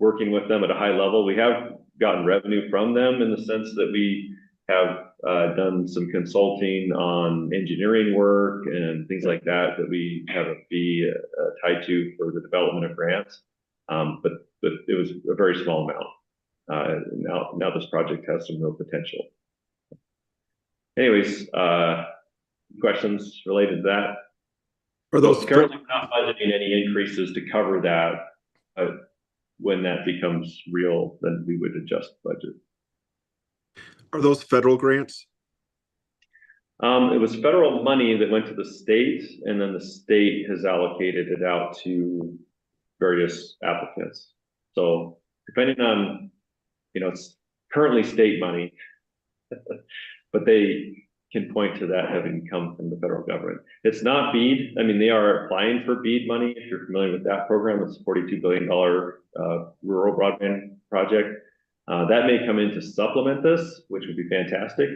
working with them at a high level. We have gotten revenue from them in the sense that we have done some consulting on engineering work and things like that we have a fee tied to for the development of grants. But it was a very small amount. Now this project has some real potential. Anyways, questions related to that?
Are those
currently not budgeting any increases to cover that? When that becomes real, then we would adjust budget.
Are those federal grants?
It was federal money that went to the state, and then the state has allocated it out to various applicants. So depending on, it's currently state money, but they can point to that having come from the federal government. It's not BEAD. I mean, they are applying for BEAD money. If you're familiar with that program, it's a $42 billion rural broadband project. That may come in to supplement this, which would be fantastic.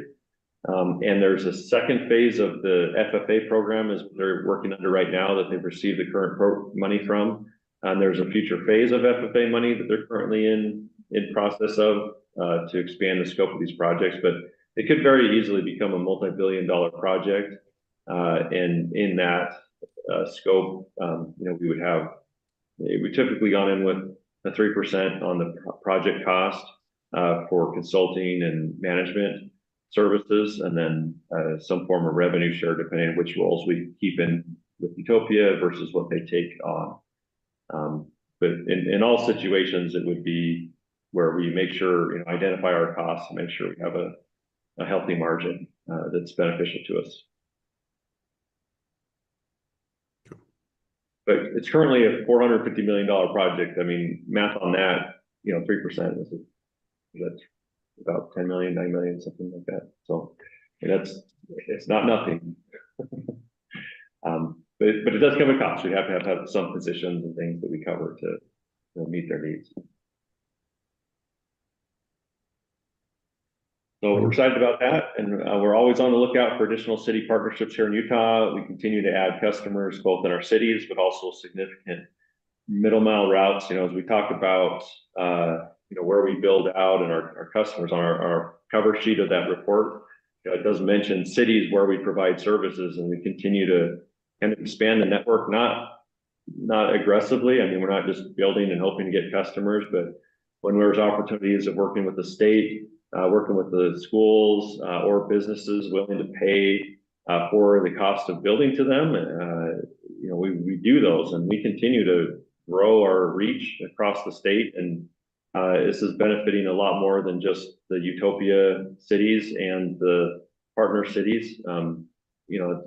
And there's a second phase of the FFA program is they're working under right now that they've received the current money from. And there's a future phase of FFA money that they're currently in process of to expand the scope of these projects. But it could very easily become a multi-billion-dollar project. And in that scope, we typically gone in with a 3% on the project cost for consulting and management services, and then some form of revenue share depending on which roles we keep in with Utopia versus what they take on. But in all situations, it would be where we make sure, identify our costs and make sure we have a healthy margin that's beneficial to us. But it's currently a $450 million project. I mean, math on that, 3% is that's about 10 million, 9 million, something like that. So it's not nothing. But it does come at cost. We have to have some positions and things that we cover to meet their needs. So we're excited about that, and we're always on the lookout for additional city partnerships here in Utah. We continue to add customers both in our cities, but also significant middle mile routes. As we talk about, where we build out and our customers on our cover sheet of that report, it does mention cities where we provide services, and we continue to kind of expand the network, not aggressively. I mean, we're not just building and hoping to get customers, but when there's opportunities of working with the state, working with the schools or businesses willing to pay for the cost of building to them, we do those, and we continue to grow our reach across the state. And this is benefiting a lot more than just the Utopia cities and the partner cities.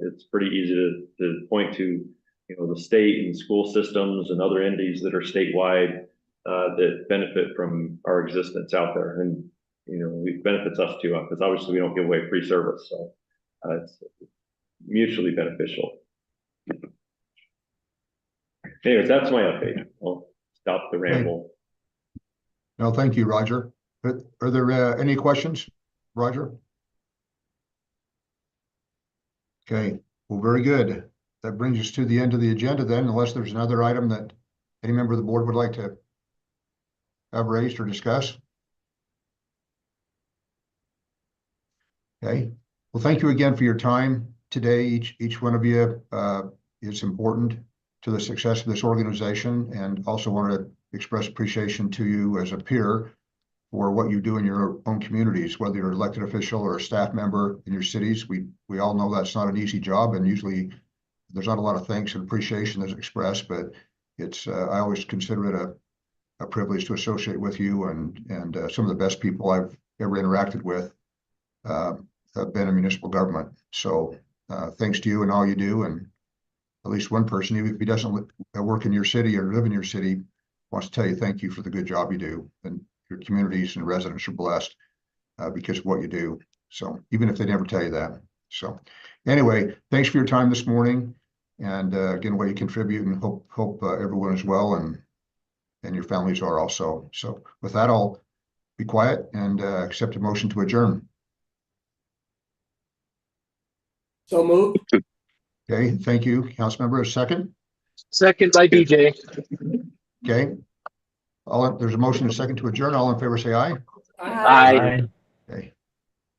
It's pretty easy to point to, the state and school systems and other entities that are statewide that benefit from our existence out there. And, it benefits us too, because obviously we don't give away free service. So it's mutually beneficial. Anyways, that's my update. I'll stop the ramble.
No, thank you, Roger. Are there any questions, Roger? Okay, well, very good. That brings us to the end of the agenda then, unless there's another item that any member of the board would like to have raised or discuss. Okay, well, thank you again for your time today. Each one of you is important to the success of this organization, and also want to express appreciation to you as a peer for what you do in your own communities, whether you're an elected official or a staff member in your cities. We all know that's not an easy job, and usually there's not a lot of thanks and appreciation that's expressed, but it's I always consider it a privilege to associate with you, and some of the best people I've ever interacted with have been in municipal government. So thanks to you and all you do. And at least one person, even if he doesn't work in your city or live in your city, wants to tell you thank you for the good job you do. And your communities and residents are blessed because of what you do. So even if they never tell you that. So anyway, thanks for your time this morning, and again, what you contribute, and hope everyone is well, and your families are also. So with that, I'll be quiet and accept a motion to adjourn.
So moved.
Okay, thank you. Councilmember, a second?
Second by DJ.
Okay. There's a motion and a second to adjourn. All in favor, say aye.
Aye.
Okay.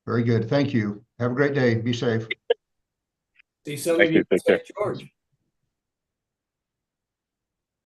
Very good. Thank you. Have a great day. Be safe.
See some of you in St. George.